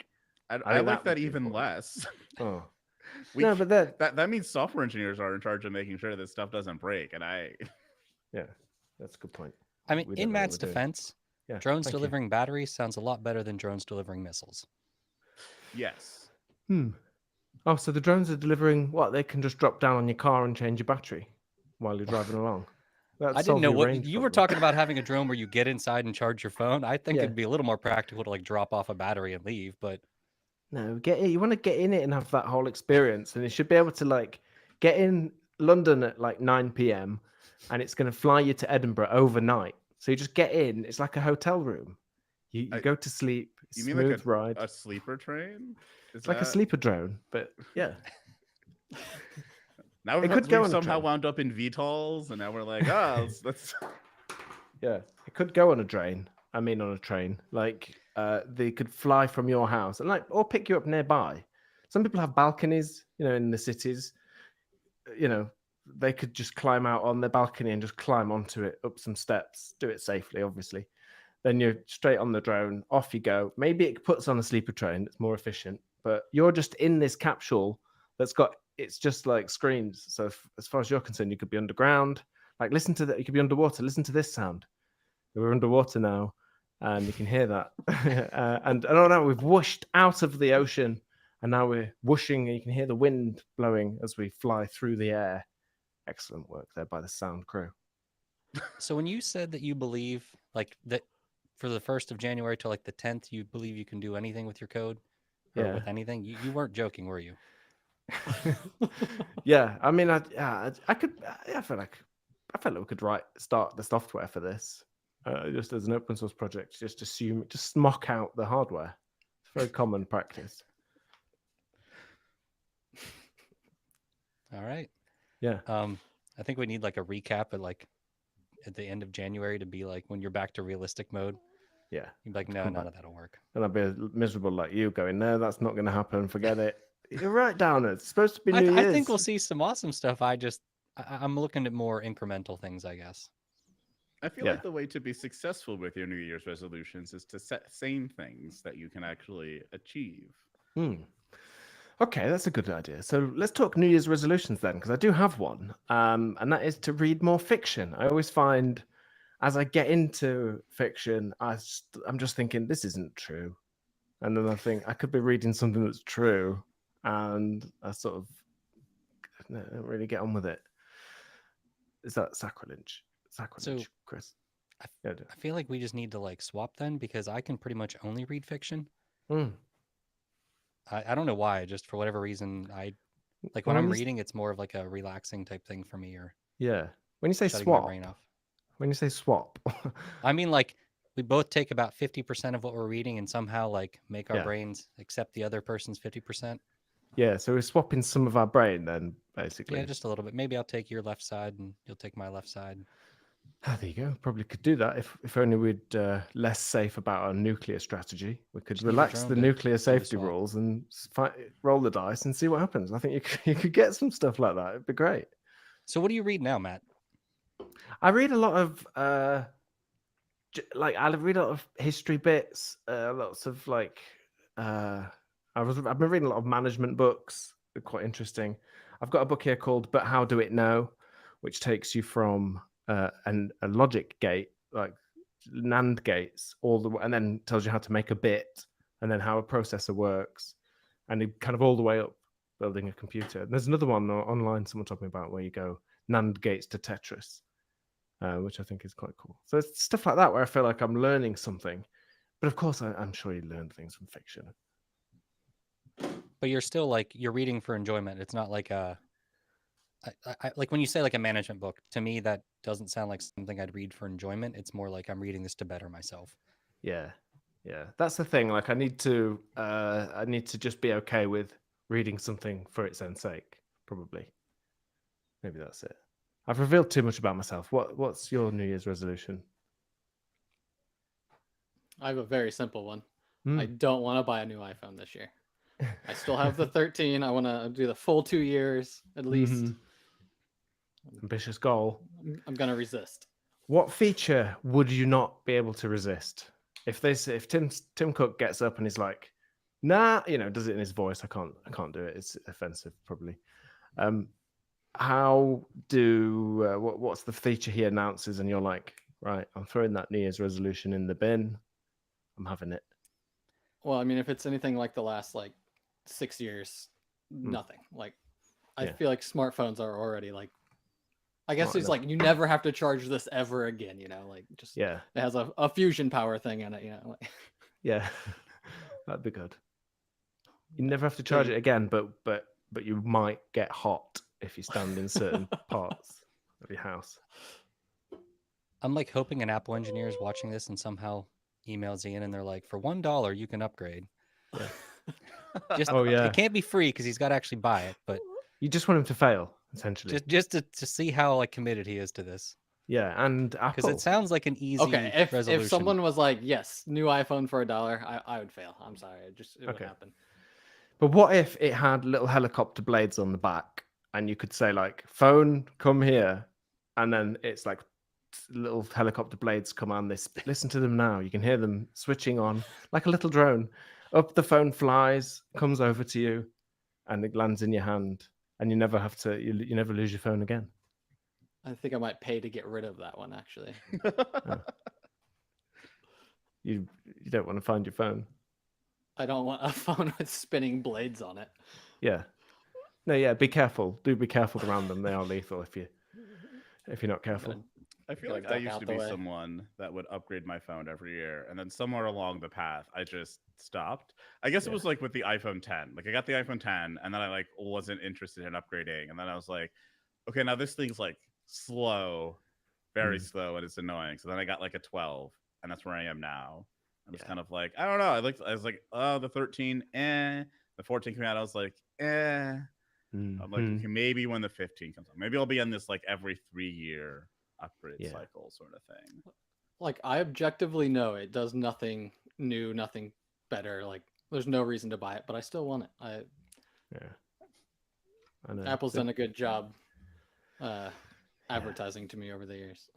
I like that even less. Oh. No, but that means software engineers are in charge of making sure that stuff doesn't break. And yeah, that's a good point. I mean, in Matt's defense, drones delivering batteries sounds a lot better than drones delivering missiles. Yes. Oh, so the drones are delivering what? They can just drop down on your car and change your battery while you're driving along. I didn't know what you were talking about, having a drone where you get inside and charge your phone. I think it'd be a little more practical to like drop off a battery and leave, but no, get it. You want to get in it and have that whole experience, and it should be able to like get in London at like 9 p.m. and it's going to fly you to Edinburgh overnight. So you just get in. It's like a hotel room. You go to sleep. You mean smooth like ride. A sleeper train? It's like a sleeper drone, but yeah. Now we've somehow wound up in VTOLs, and now we're like, let's. Yeah, it could go on a train. I mean, on a train. Like, they could fly from your house and or pick you up nearby. Some people have balconies, in the cities. They could just climb out on their balcony and just climb onto it, up some steps, do it safely, obviously. Then you're straight on the drone, off you go. Maybe it puts on a sleeper train, it's more efficient, but you're just in this capsule it's just like screens. So as far as you're concerned, you could be underground. Like, listen to that. You could be underwater. Listen to this sound. We're underwater now, and you can hear that. And I don't know. We've whooshed out of the ocean, and now we're whooshing, and you can hear the wind blowing as we fly through the air. Excellent work there by the sound crew. So when you said that you believe like that for the 1st of January to like the 10th, you believe you can do anything with your code or with anything, you weren't joking, were you? Yeah, I mean, I could. I feel like we could start the software for this, just as an open source project. Just mock out the hardware. It's very common practice. All right. Yeah. I think we need like a recap at the end of January to be like when you're back to realistic mode. Yeah. You'd be like, no, none of that'll work. And I'd be miserable like you, going, no, that's not going to happen. Forget it. You're right, Downer. It's supposed to be New Year's. I think we'll see some awesome stuff. I'm looking at more incremental things, I guess. I feel like the way to be successful with your New Year's resolutions is to set same things that you can actually achieve. Okay, that's a good idea. So let's talk New Year's resolutions then, because I do have one, and that is to read more fiction. I always find as I get into fiction, I'm just thinking this isn't true, and then I think I could be reading something that's true, and I sort of don't really get on with it. Is that sacrilege? Sacrilege, So Kris? I feel like we just need to like swap then, because I can pretty much only read fiction. Mm. I don't know why, just for whatever reason, I like when I'm reading, it's more of like a relaxing type thing for me, or Yeah. When you say shutting my swap, brain off. when you say swap, I mean, like we both take about 50% of what we're reading and somehow like make our Yeah. brains accept the other person's 50%. yeah. So we're swapping some of our brain then, basically. Yeah, just a little bit. Maybe I'll take your left side and you'll take my left side. Ah, there you go. Probably could do that if only we'd less safe about our nuclear strategy. We could Just need a relax drone the to nuclear do a safety swap. rules and roll the dice and see what happens. I think you could get some stuff like that. It'd be great. So what do you read now, Matt? I read a lot of I read a lot of history bits, lots of like I've been reading a lot of management books. They're quite interesting. I've got a book here called "But How Do It Know," which takes you from a logic gate, like NAND gates, all the way, and then tells you how to make a bit, and then how a processor works, and it kind of all the way up building a computer. And there's another one online someone told me about where you go NAND gates to Tetris. Which I think is quite cool. So it's stuff like that where I feel like I'm learning something. But of course, I'm sure you learn things from fiction. But you're still like, you're reading for enjoyment. It's not like like when you say like a management book, to me, that doesn't sound like something I'd read for enjoyment. It's more like I'm reading this to better myself. Yeah. That's the thing. Like I need to just be okay with reading something for its own sake. Probably. Maybe that's it. I've revealed too much about myself. What's your New Year's resolution? I have a very simple one. I don't want to buy a new iPhone this year. I still have the 13. I want to do the full 2 years at least. Ambitious goal. I'm going to resist. What feature would you not be able to resist? If Tim Cook gets up and he's like, nah, does it in his voice, I can't do it. It's offensive, probably. What's the feature he announces and you're like, right, I'm throwing that New Year's resolution in the bin. I'm having it. Well, I mean, if it's anything like the last 6 years, nothing. Like, I feel like smartphones are already I guess it's like you never have to charge this ever again. It has a fusion power thing in it. Yeah, that'd be good. You never have to charge it again, but you might get hot if you stand in certain parts of your house. I'm like hoping an Apple engineer is watching this and somehow emails Ian and they're like, for $1 you can upgrade. Yeah. It can't be free because he's got to actually buy it, but you just want him to fail, essentially. Just to see how committed he is to this. Yeah, and Apple. Because it sounds like an easy resolution. If someone was like, yes, new iPhone for $1, I would fail. I'm sorry. It would happen. But what if it had little helicopter blades on the back and you could say phone, come here. And then it's like little helicopter blades come on. Listen to them now. You can hear them switching on like a little drone. Up the phone flies, comes over to you, and it lands in your hand. And you never have to, you never lose your phone again. I think I might pay to get rid of that one, actually. You don't want to find your phone. I don't want a phone with spinning blades on it. Yeah. No, yeah, be careful. Do be careful around them. They are lethal if you're not careful. I feel like I used to be someone that would upgrade my phone every year, and then somewhere along the path, I just stopped. I guess it was like with the iPhone 10. Like I got the iPhone 10, and then I wasn't interested in upgrading, and then I was like, okay, now this thing's slow, very slow, and it's annoying. So then I got a 12, and that's where I am now. I'm just kind of I don't know. I was like, oh, the 13, the 14 came out. I was like, I'm like, okay, maybe when the 15 comes out, maybe I'll be on this every 3-year upgrade cycle sort of thing. I objectively know it does nothing new, nothing better. There's no reason to buy it, but I still want it. I know. Apple's done a good job advertising to me over the years.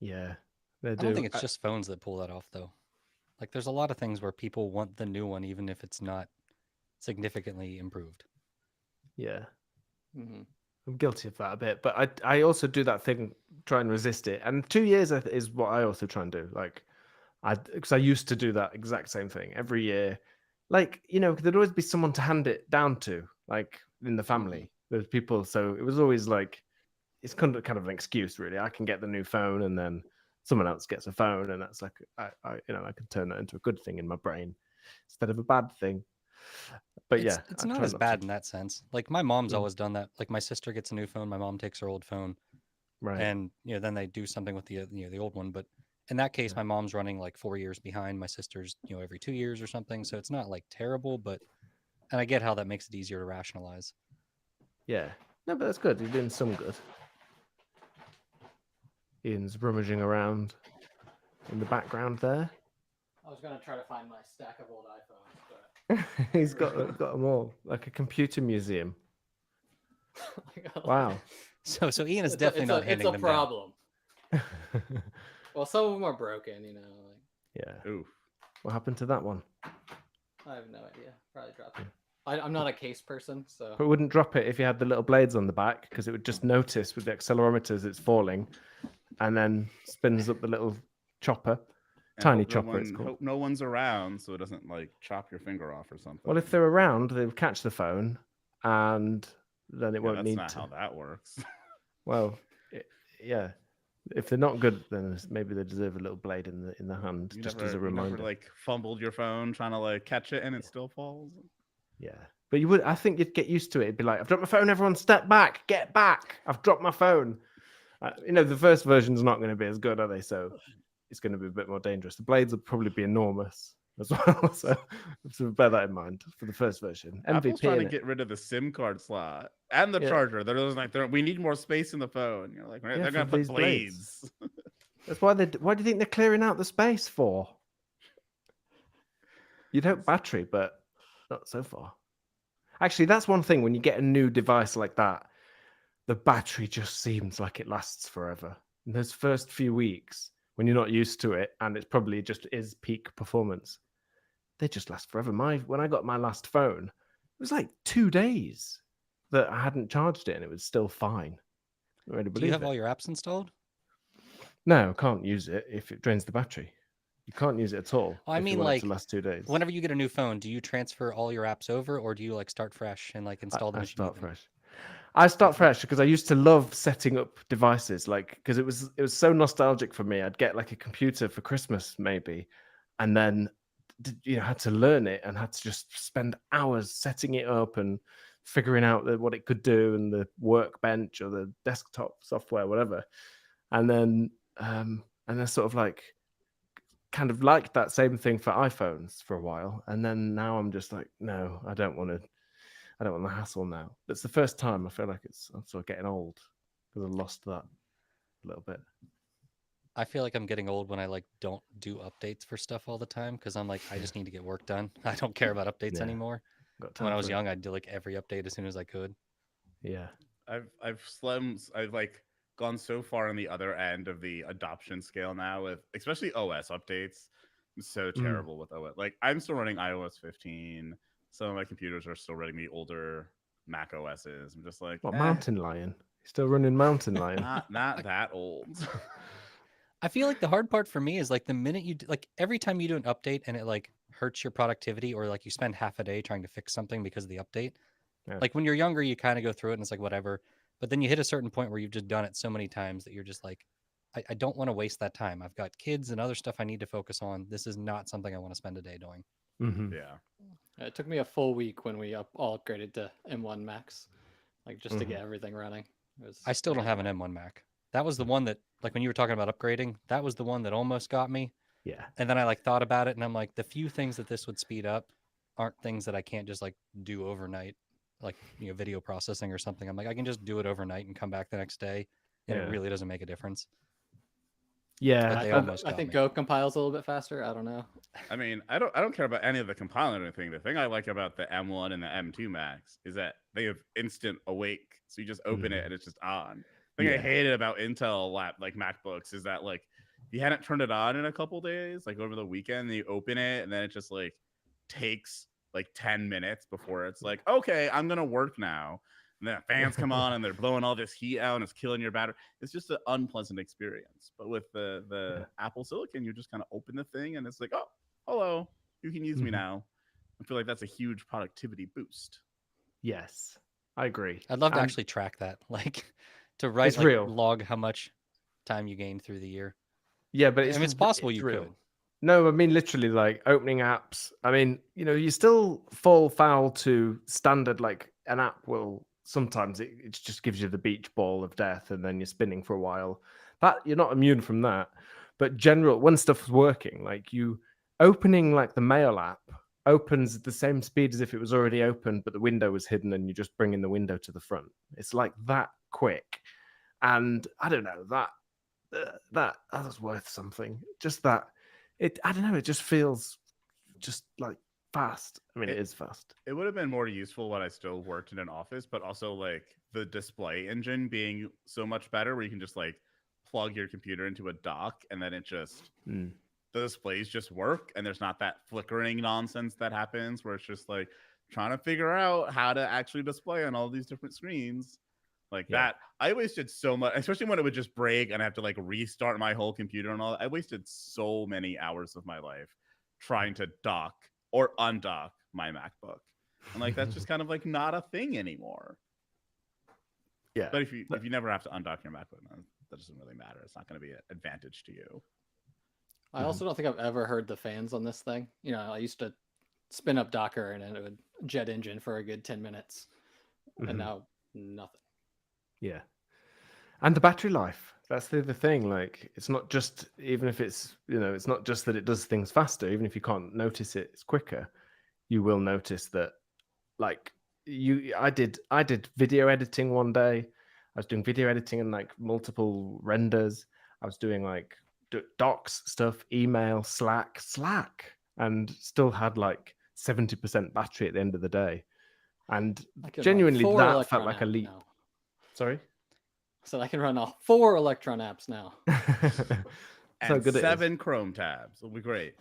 Yeah, they do. I don't think it's just phones that pull that off, though. There's a lot of things where people want the new one, even if it's not significantly improved. Yeah. Mm-hmm. I'm guilty of that a bit, but I also do that thing try and resist it. And 2 years is what I also try and do. Like, because I used to do that exact same thing every year. Like, there'd always be someone to hand it down to, like in the family. There's people, so it was always like it's kind of an excuse, really. I can get the new phone, and then someone else gets a phone, and that's like I can turn that into a good thing in my brain instead of a bad thing. But it's not as bad in that sense. Like my mom's always done that. Like my sister gets a new phone, my mom takes her old phone, right? And then they do something with the old one. But in that case, my mom's running like 4 years behind. My sister's every 2 years or something. So it's not like terrible, and I get how that makes it easier to rationalize. Yeah, no, but that's good. You're doing some good. Ian's rummaging around in the background there. I was gonna try to find my stack of old iPhones, but He's got them all, like a computer museum. Wow. So Ian is definitely not handing them down. It's a problem. Well, some of them are broken, Yeah. Oof. What happened to that one? I have no idea. Probably dropped it. I'm not a case person, so. But it wouldn't drop it if you had the little blades on the back, because it would just notice with the accelerometers it's falling, and then spins up the little chopper. Tiny chopper, it's called. Hope no one's around, so it doesn't like chop your finger off or something. Well, if they're around, they would catch the phone, and then it won't need to. That's not how that works. Well, yeah. If they're not good, then maybe they deserve a little blade in the hand, just as a reminder. You never like fumbled your phone trying to like catch it and it still falls. Yeah, but you would. I think you'd get used to it. It'd be like, I've dropped my phone. Everyone, step back. Get back. I've dropped my phone. The first version's not going to be as good, are they? So it's going to be a bit more dangerous. The blades will probably be enormous as well. So bear that in mind for the first version. Apple's trying to get rid of the SIM card slot and the charger. They're just like, we need more space in the phone. You're like, they're going to put blades. That's why do you think they're clearing out the space for? You'd hope battery, but not so far. Actually, that's one thing. When you get a new device like that, the battery just seems like it lasts forever. In those first few weeks, when you're not used to it, and it's probably just is peak performance, they just last forever. When I got my last phone, it was like 2 days that I hadn't charged it, and it was still fine. Do you have all your apps installed? No, can't use it if it drains the battery. You can't use it at all. Well, I mean, like, to last 2 days. Whenever you get a new phone, do you transfer all your apps over, or do you like start fresh and like install them? I start fresh because I used to love setting up devices, like because it was so nostalgic for me. I'd get like a computer for Christmas maybe, and then had to learn it and had to just spend hours setting it up and figuring out what it could do and the workbench or the desktop software, whatever, and then sort of like kind of liked that same thing for iPhones for a while, and then now I'm just like, no, I don't want the hassle now. It's the first time I feel like I'm sort of getting old because I lost that a little bit. I feel like I'm getting old when I like don't do updates for stuff all the time because I'm like, I just need to get work done. I don't care about updates anymore. When I was young, I'd do like every update as soon as I could. Yeah, I've like gone so far on the other end of the adoption scale now with especially OS updates. I'm so terrible with OS. Like I'm still running iOS 15. Some of my computers are still running the older Mac OSs. I'm just like, Mountain Lion? Still running Mountain Lion? Not that old. I feel like the hard part for me is like the minute every time you do an update and it like hurts your productivity or like you spend half a day trying to fix something because of the update. Yeah. Like when you're younger, you kind of go through it and it's like whatever. But then you hit a certain point where you've just done it so many times that you're just like, I don't want to waste that time. I've got kids and other stuff I need to focus on. This is not something I want to spend a day doing. Mm-hmm. Yeah. It took me a full week when we all upgraded to M1 Max, like just to get everything running. I still don't have an M1 Mac. That was the one that, like when you were talking about upgrading, that was the one that almost got me. Yeah. And then I like thought about it and I'm like, the few things that this would speed up aren't things that I can't just like do overnight, like, video processing or something. I'm like, I can just do it overnight and come back the next day. And it really doesn't make a difference. Yeah. I think Go compiles a little bit faster. I don't know. I mean, I don't care about any of the compiling or anything. The thing I like about the M1 and the M2 Max is that they have instant awake. So you just open it and it's just on. The thing I hated about Intel like MacBooks is that like you hadn't turned it on in a couple days, like over the weekend, you open it and then it just like takes like 10 minutes before it's like, okay, I'm gonna work now. And then fans come on and they're blowing all this heat out and it's killing your battery. It's just an unpleasant experience. But with the Apple Silicon, you just kind of open the thing and it's like, oh, hello, you can use me now. I feel like that's a huge productivity boost. Yes, I agree. I'd love to actually track that, like to write It's real. log how much time you gained through the year. Yeah, but it's possible you real. could. No, I mean literally like opening apps. I mean, you still fall foul to standard, like an app will sometimes it just gives you the beach ball of death and then you're spinning for a while. That you're not immune from that. But when stuff's working, like you opening like the mail app opens at the same speed as if it was already open, but the window was hidden and you just bring in the window to the front. It's like that quick. And I don't know, that was worth something. Just that I don't know, it just feels just like fast. I mean, it is fast. It would have been more useful when I still worked in an office, but also like the display engine being so much better where you can just like plug your computer into a dock and then it just the displays just work and there's not that flickering nonsense that happens where it's just like trying to figure out how to actually display on all these different screens. Like that, I wasted so much, especially when it would just break and I have to like restart my whole computer and all that. I wasted so many hours of my life trying to dock or undock my MacBook. And like that's just kind of like not a thing anymore. Yeah. But if you never have to undock your MacBook, that doesn't really matter. It's not going to be an advantage to you. I also don't think I've ever heard the fans on this thing. I used to spin up Docker and it would jet engine for a good 10 minutes. And now nothing. Yeah. And the battery life. That's the other thing. Like, it's not just, even if it's, it's not just that it does things faster. Even if you can't notice it's quicker, you will notice that, like, I did video editing one day. I was doing video editing and like multiple renders. I was doing like docs stuff, email, Slack, and still had like 70% battery at the end of the day. And genuinely, that felt like a leap. Now. Sorry? So I can run 4 Electron apps now. And 7 Chrome tabs. It'll be great.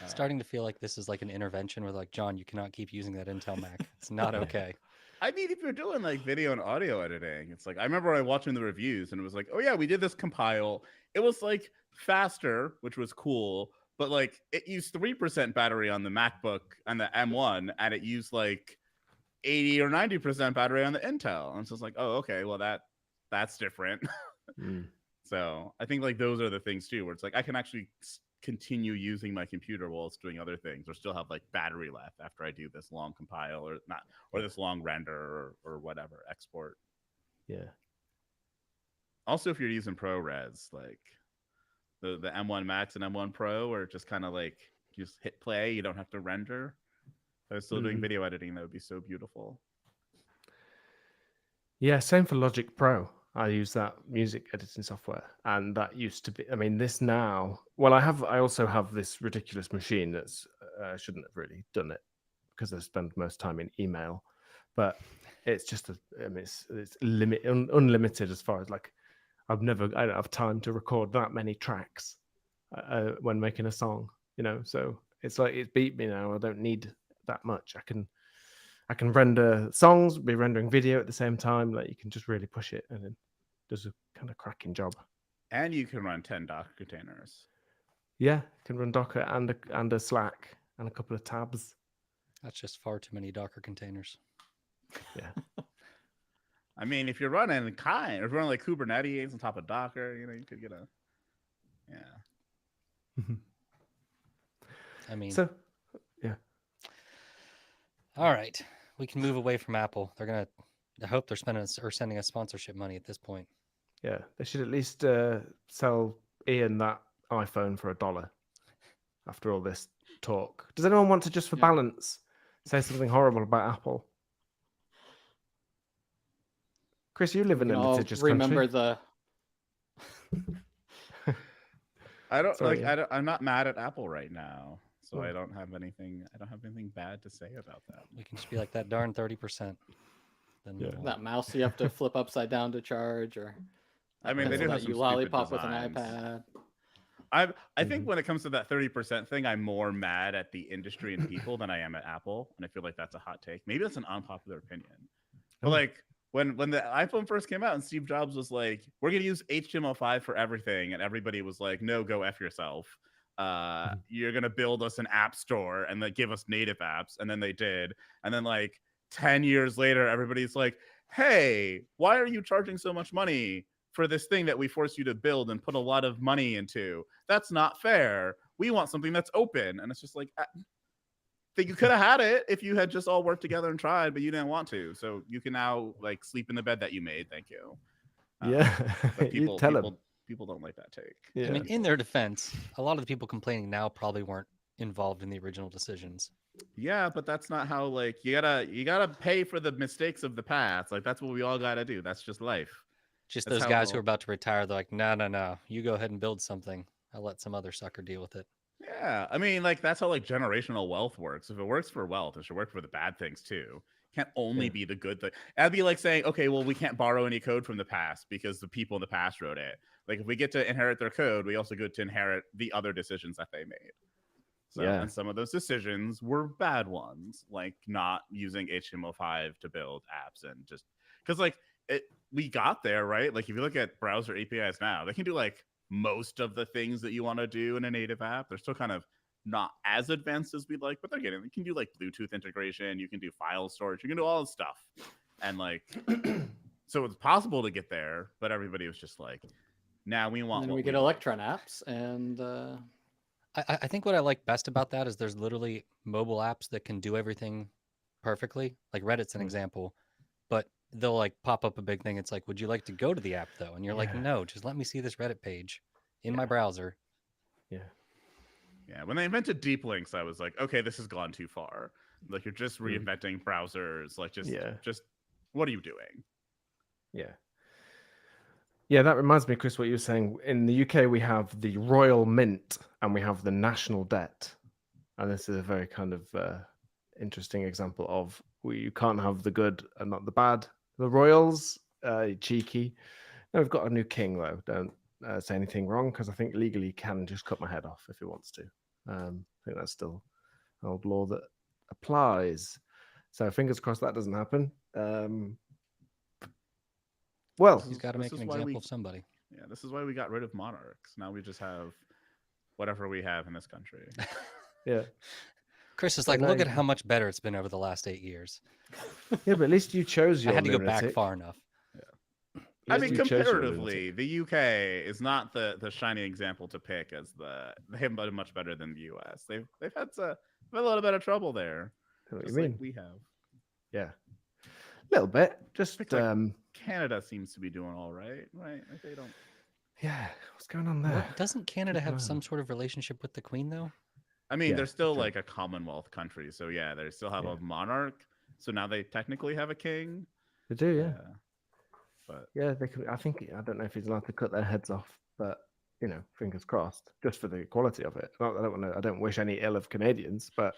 Starting to feel like this is like an intervention where like, John, you cannot keep using that Intel Mac. It's not okay. I mean, if you're doing like video and audio editing, it's like, I remember I watching the reviews and it was like, oh yeah, we did this compile. It was like faster, which was cool, but like it used 3% battery on the MacBook and the M1 and it used like 80 or 90% battery on the Intel. And so it's like, oh, okay, well that's different. So I think like those are the things too, where it's like I can actually continue using my computer while it's doing other things or still have like battery left after I do this long compile or this long render or whatever export. Yeah. Also, if you're using ProRes, like the M1 Max and M1 Pro, where it just kind of like you just hit play, you don't have to render. If I was still doing video editing, that would be so beautiful. Yeah, same for Logic Pro. I use that music editing software, and that used to be. I mean, this now. Well, I also have this ridiculous machine that's. I shouldn't have really done it because I spend most time in email, but it's just it's unlimited as far as like I don't have time to record that many tracks when making a song. So it's like it's beat me now. I don't need that much. I can render songs, be rendering video at the same time. Like you can just really push it, and it does a kind of cracking job. And you can run 10 Docker containers. Yeah, can run Docker and a Slack and a couple of tabs. That's just far too many Docker containers. Yeah. I mean, if you're running if you're running like Kubernetes on top of Docker, you could get I mean, so yeah. All right, we can move away from Apple. I hope they're sending us sponsorship money at this point. Yeah, they should at least sell Ian that iPhone for $1 after all this talk. Does anyone want to, just for balance, say something horrible about Apple? Kris, you live in a litigious remember country. I'm not mad at Apple right now. So I don't have anything bad to say about that. We can just be like that darn 30%. Then that mouse you have to flip upside down to charge, or I mean, they do have some lollipop with designs. an iPad. I think when it comes to that 30% thing, I'm more mad at the industry and people than I am at Apple, and I feel like that's a hot take. Maybe that's an unpopular opinion. But like when the iPhone first came out and Steve Jobs was like, we're gonna use HTML5 for everything, and everybody was like, no, go F yourself. You're gonna build us an app store and then give us native apps, and then they did. And then like 10 years later, everybody's like, hey, why are you charging so much money for this thing that we forced you to build and put a lot of money into? That's not fair. We want something that's open. And it's just like, think you could have had it if you had just all worked together and tried, but you didn't want to. So you can now like sleep in the bed that you made. Thank you. But people don't like that take. Yeah. I mean, in their defense, a lot of the people complaining now probably weren't involved in the original decisions. Yeah, but that's not how, like, you gotta pay for the mistakes of the past. Like, that's what we all gotta do. That's just life. Just those guys who are about to retire, they're like, no, you go ahead and build something. I'll let some other sucker deal with it. Yeah, I mean, like, that's how like generational wealth works. If it works for wealth, it should work for the bad things too. It can't only be the good thing. That'd be like saying, okay, well, we can't borrow any code from the past because the people in the past wrote it. Like, if we get to inherit their code, we also get to inherit the other decisions that they made. So, and some of those decisions were bad ones, like not using HTML5 to build apps, and just because like we got there, right? Like if you look at browser APIs now, they can do like most of the things that you want to do in a native app. They're still kind of not as advanced as we'd like, but they're getting. You can do like Bluetooth integration, you can do file storage, you can do all this stuff, and like so it's possible to get there. But everybody was just like, "Now we want." And then what we get Electron apps, and I think what I like best about that is there's literally mobile apps that can do everything perfectly. Like Reddit's an example, but they'll like pop up a big thing. It's like, would you like to go to the app though? And you're like, no, just let me see this Reddit page in my browser. Yeah, when they invented deep links, I was like, okay, this has gone too far. Like you're just reinventing browsers. Like just what are you doing? Yeah, that reminds me, Kris, what you were saying. In the UK, we have the Royal Mint and we have the National Debt. And this is a very kind of interesting example of you can't have the good and not the bad. The royals, cheeky. No, we've got a new king, though. Don't say anything wrong, because I think legally he can just cut my head off if he wants to. I think that's still an old law that applies. So fingers crossed that doesn't happen. Well, he's got to make an example of somebody. Yeah, this is why we got rid of monarchs. Now we just have whatever we have in this country. Kris is like, look at how much better it's been over the last 8 years. Yeah, but at least you chose your I had to lunatic. go back far enough. I mean, comparatively, the UK is not the shining example to pick as they have been much better than the US. They've had a little bit of trouble there. What you mean? Like we have. Yeah. A little bit. Just Canada seems to be doing all right, right? Like they don't. Yeah, what's going on there? Doesn't Canada have some sort of relationship with the Queen, though? I mean, they're still like a Commonwealth country, so yeah, they still have a monarch. So now they technically have a king. They do, yeah. But yeah, they could. I don't know if he's allowed to cut their heads off, but you know, fingers crossed, just for the quality of it. I don't wish any ill of Canadians, but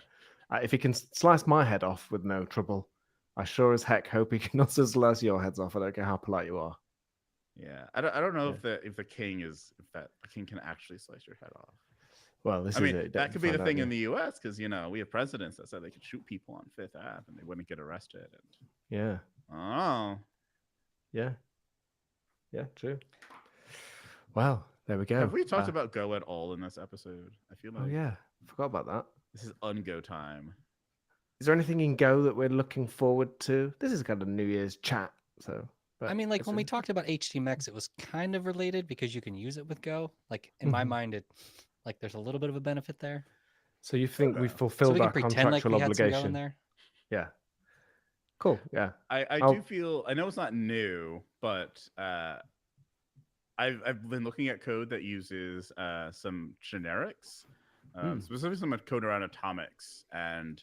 if he can slice my head off with no trouble, I sure as heck hope he can also slice your heads off. I don't care how polite you are. Yeah, I don't know if the king can actually slice your head off. Well, that could be the thing in the U.S. because we have presidents that said they could shoot people on Fifth Ave and they wouldn't get arrested. Yeah. Oh. Yeah. Yeah. True. Well, there we go. Have we talked about Go at all in this episode? I feel like. Oh yeah, forgot about that. This is un-Go time. Is there anything in Go that we're looking forward to? This is kind of New Year's chat, so. I mean, like when we talked about HTMX, it was kind of related because you can use it with Go. Like in my mind, there's a little bit of a benefit there. So you think we fulfilled our contractual obligation? There? Yeah. Cool. Yeah. I do feel. I know it's not new, but I've been looking at code that uses some generics, specifically some code around atomics, and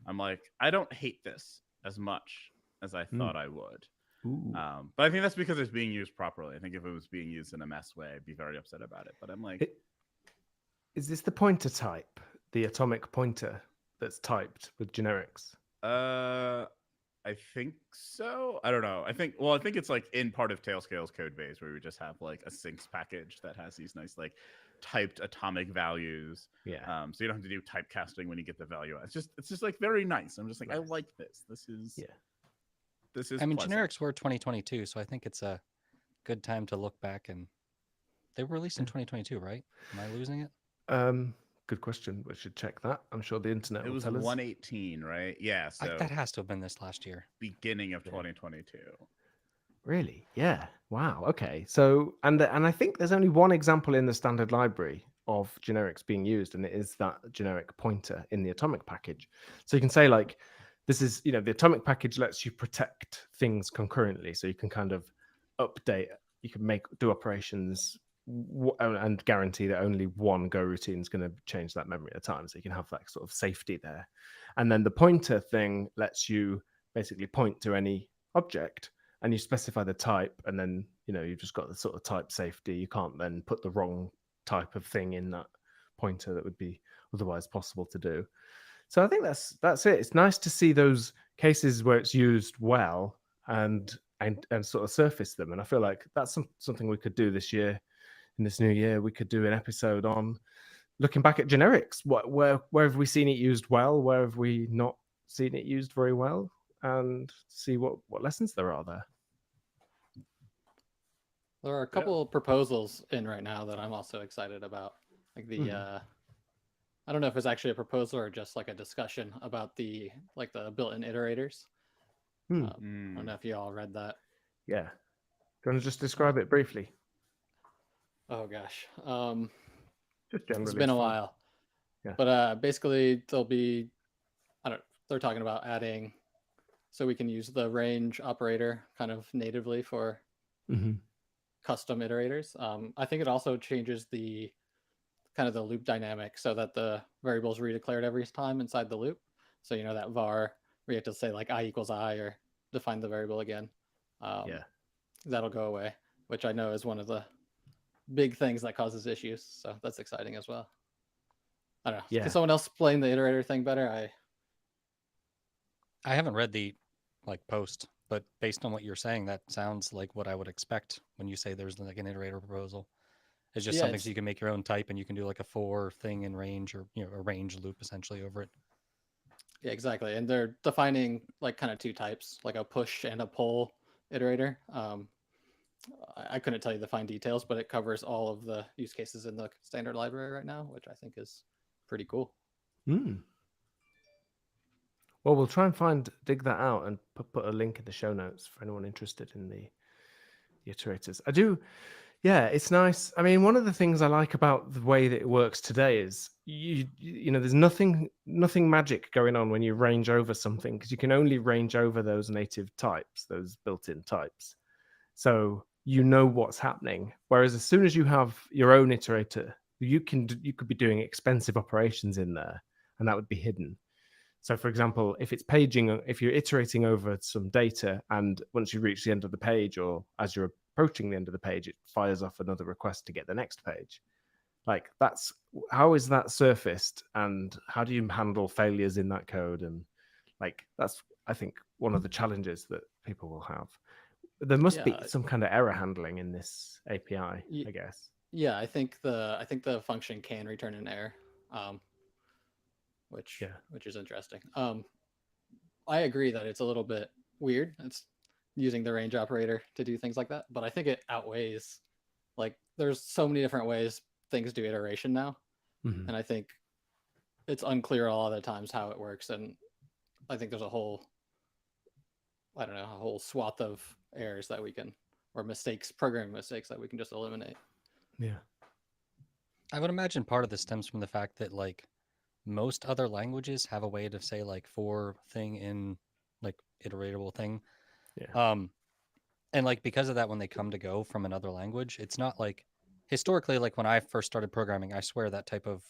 I'm like, I don't hate this as much as I thought I would. But I think that's because it's being used properly. I think if it was being used in a mess way, I'd be very upset about it. But I'm like, is this the pointer type, the atomic pointer that's typed with generics? I think so. I don't know. I think it's like in part of Tailscale's code base where we just have like a syncs package that has these nice like typed atomic values. Yeah. So you don't have to do typecasting when you get the value. It's just like very nice. I'm just like, I like this. This is this is I mean, pleasant. generics were 2022, so I think it's a good time to look back. And they were released in 2022, right? Am I losing it? Good question. We should check that. I'm sure the internet It will was tell us. 118, right? Yeah, so That has to have been this last year. beginning of 2022. Really? Yeah. Wow. Okay. So, and I think there's only one example in the standard library of generics being used, and it is that generic pointer in the atomic package. So you can say like, this is, the atomic package lets you protect things concurrently. So you can kind of update, you can do operations and guarantee that only one go routine is going to change that memory at a time. So you can have that sort of safety there. And then the pointer thing lets you basically point to any object, and you specify the type, and then you've just got the sort of type safety. You can't then put the wrong type of thing in that pointer that would be otherwise possible to do. So I think that's it. It's nice to see those cases where it's used well and sort of surface them. And I feel like that's something we could do this year. In this new year, we could do an episode on looking back at generics. Where have we seen it used well? Where have we not seen it used very well? And see what lessons there are there. There are a couple of proposals in right now that I'm also excited about. Like the I don't know if it's actually a proposal or just like a discussion about the built-in iterators. I don't know if you all read that. Yeah. Do you want to just describe it briefly? Oh gosh. Just generally. It's been a while. Yeah. But basically they're talking about adding, so we can use the range operator kind of natively for custom iterators. I think it also changes the kind of the loop dynamic so that the variable is redeclared every time inside the loop. So that var where you have to say like I equals I or define the variable again. That'll go away, which I know is one of the big things that causes issues. So that's exciting as well. I don't know. Yeah. Can someone else explain the iterator thing better? I haven't read the post, but based on what you're saying, that sounds like what I would expect when you say there's like an iterator proposal. It's just something so you can make your own type, and you can do like a for thing in range, or a range loop essentially over it. Yeah, exactly. And they're defining like kind of two types, like a push and a pull iterator. I couldn't tell you the fine details, but it covers all of the use cases in the standard library right now, which I think is pretty cool. Well, we'll try and dig that out and put a link in the show notes for anyone interested in the iterators. I do. Yeah, it's nice. I mean, one of the things I like about the way that it works today is there's nothing magic going on when you range over something, because you can only range over those native types, those built-in types. So what's happening. Whereas as soon as you have your own iterator, you could be doing expensive operations in there, and that would be hidden. So, for example, if it's paging, if you're iterating over some data, and once you reach the end of the page, or as you're approaching the end of the page, it fires off another request to get the next page. Like, how is that surfaced, and how do you handle failures in that code? And that's, I think, one of the challenges that people will have. There must be some kind of error handling in this API, I guess. Yeah, I think the function can return an error. Which is interesting. I agree that it's a little bit weird. It's using the range operator to do things like that, but I think it outweighs, there's so many different ways things do iteration now. And I think it's unclear a lot of the times how it works. And I think there's a whole swath of errors that we can, or programming mistakes that we can just eliminate. Yeah. I would imagine part of this stems from the fact that most other languages have a way to say for thing in iteratable thing. Yeah. And because of that, when they come to go from another language, it's not historically, when I first started programming, I swear that type of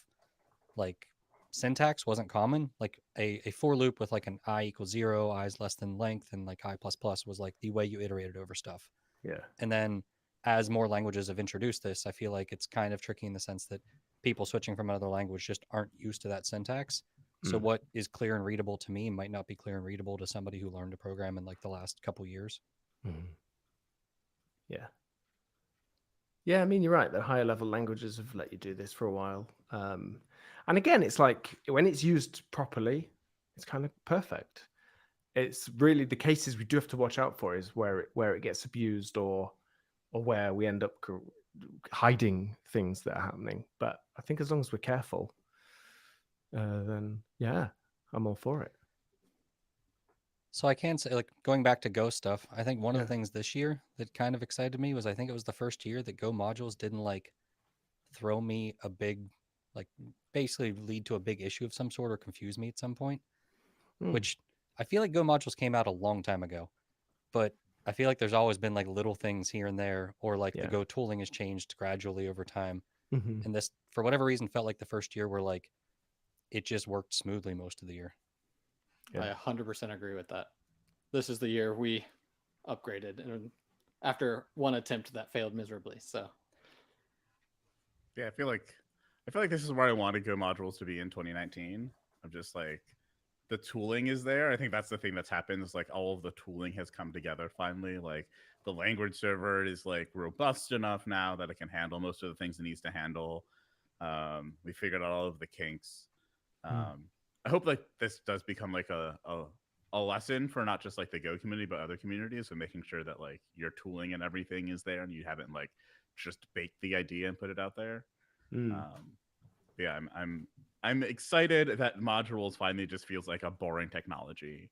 syntax wasn't common. A for loop with an I equals 0, I is less than length, and I plus plus was the way you iterated over stuff. Yeah. And then as more languages have introduced this, I feel like it's kind of tricky in the sense that people switching from another language just aren't used to that syntax. So what is clear and readable to me might not be clear and readable to somebody who learned to program in the last couple years. Yeah. Yeah, I mean, you're right. The higher level languages have let you do this for a while. And again, it's when it's used properly, it's kind of perfect. it's really the cases we do have to watch out for is where it gets abused or where we end up hiding things that are happening. But I think as long as we're careful, then yeah, I'm all for it. So I can say, like, going back to Go stuff, I think one of the things this year that kind of excited me was I think it was the first year that Go modules didn't like throw me a big, like, basically lead to a big issue of some sort or confuse me at some point, which I feel like Go modules came out a long time ago, but I feel like there's always been like little things here and there, or like the Go tooling has changed gradually over time. And this, for whatever reason, felt like the first year where like it just worked smoothly most of the year. I 100% agree with that. This is the year we upgraded, and after one attempt that failed miserably. So, yeah, I feel like this is where I wanted Go modules to be in 2019. I'm just like, the tooling is there. I think that's the thing that's happened is like all of the tooling has come together finally. Like the language server is like robust enough now that it can handle most of the things it needs to handle. We figured out all of the kinks. I hope like this does become like a lesson for not just like the Go community but other communities, and making sure that like your tooling and everything is there and you haven't like just baked the idea and put it out there. Yeah, I'm excited that modules finally just feels like a boring technology.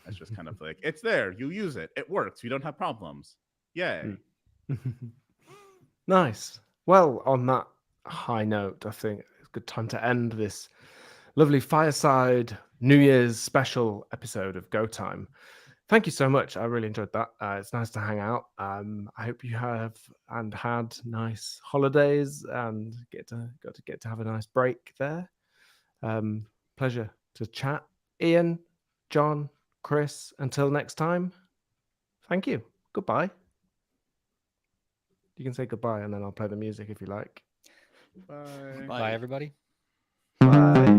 It's just kind of like, it's there, you use it, it works, you don't have problems. Yay. Nice. Well, on that high note, I think it's a good time to end this lovely fireside New Year's special episode of Go Time. Thank you so much. I really enjoyed that. It's nice to hang out. I hope you have and had nice holidays and got to have a nice break there. Pleasure to chat. Ian, John, Kris, until next time, thank you. Goodbye. You can say goodbye and then I'll play the music if you like. Bye. Bye, everybody. Bye.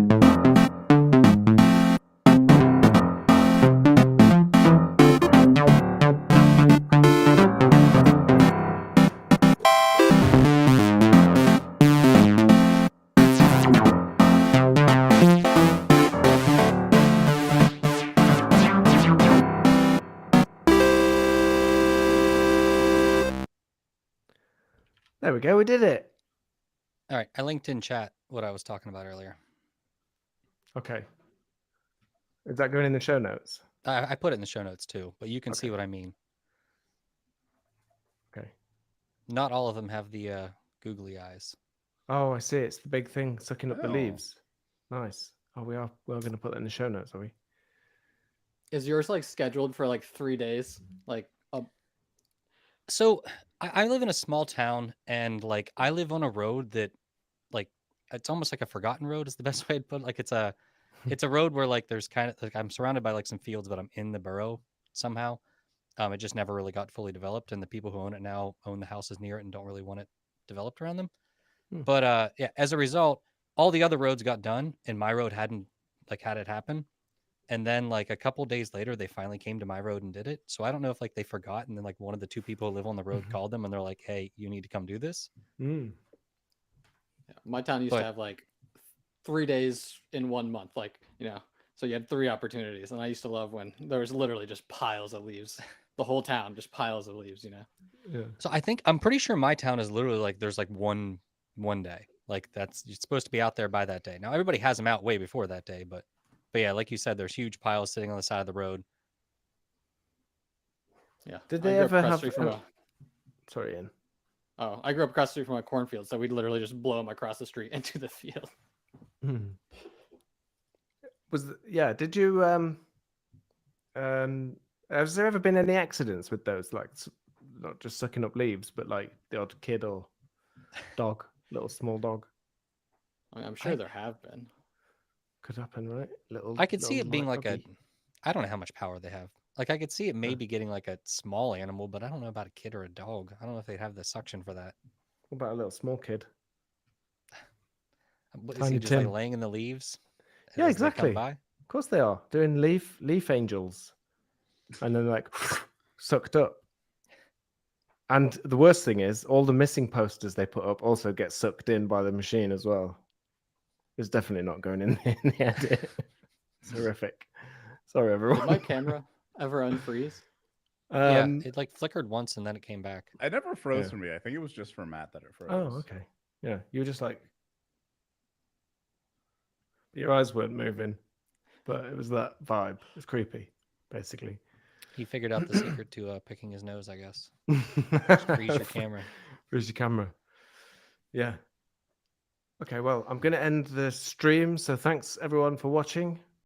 There we go. We did it. All right. I linked in chat what I was talking about earlier. Okay. Is that going in the show notes? I put it in the show notes too, but you can see what I mean. Okay. Not all of them have the googly eyes. Oh, I see. It's the big thing sucking up the leaves. Nice. Oh, we're going to put that in the show notes, are we? Is yours like scheduled for like 3 days? Like, So I live in a small town, and like I live on a road that, like, it's almost like a forgotten road is the best way to put it. Like it's a road where like there's kind of like I'm surrounded by like some fields, but I'm in the borough somehow. It just never really got fully developed, and the people who own it now own the houses near it and don't really want it developed around them. But yeah, as a result, all the other roads got done, and my road hadn't like had it happen. And then like a couple days later, they finally came to my road and did it. So I don't know if like they forgot, and then like one of the two people who live on the road called them, and they're like, "Hey, you need to come do this." Yeah, my town used to have like 3 days in 1 month, like, you know, so you had 3 opportunities. And I used to love when there was literally just piles of leaves. The whole town, just piles of leaves, you know? Yeah. So I'm pretty sure my town is literally like there's like one day. Like that's you're supposed to be out there by that day. Now everybody has them out way before that day, but yeah, like you said, there's huge piles sitting on the side of the road. Yeah. Did they ever have? Sorry, Ian. Oh, I grew up across the street from a cornfield, so we'd literally just blow them across the street into the field. Did you has there ever been any accidents with those, like not just sucking up leaves, but like the odd kid or dog, little small dog? I mean, I'm sure there have been. Could happen, right? I could see it being like I don't know how much power they have. Like I could see it maybe getting like a small animal, but I don't know about a kid or a dog. I don't know if they'd have the suction for that. What about a little small kid? Is he just like laying in the leaves? Yeah, exactly. Of course they are doing leaf angels, and then like sucked up. And the worst thing is, all the missing posters they put up also get sucked in by the machine as well. It's definitely not going in the edit. It's horrific. Sorry, everyone. Did my camera Ever unfreeze? Yeah, it like flickered once and then it came back. It never froze Yeah. for me. I think it was just for Matt that it froze. Oh, okay. Yeah, you were just like your eyes weren't moving, but it was that vibe. It's creepy, basically. He figured out the secret to picking his nose, I guess. Just freeze your camera. Freeze your camera. Yeah. Okay, well, I'm going to end the stream. So thanks everyone for watching.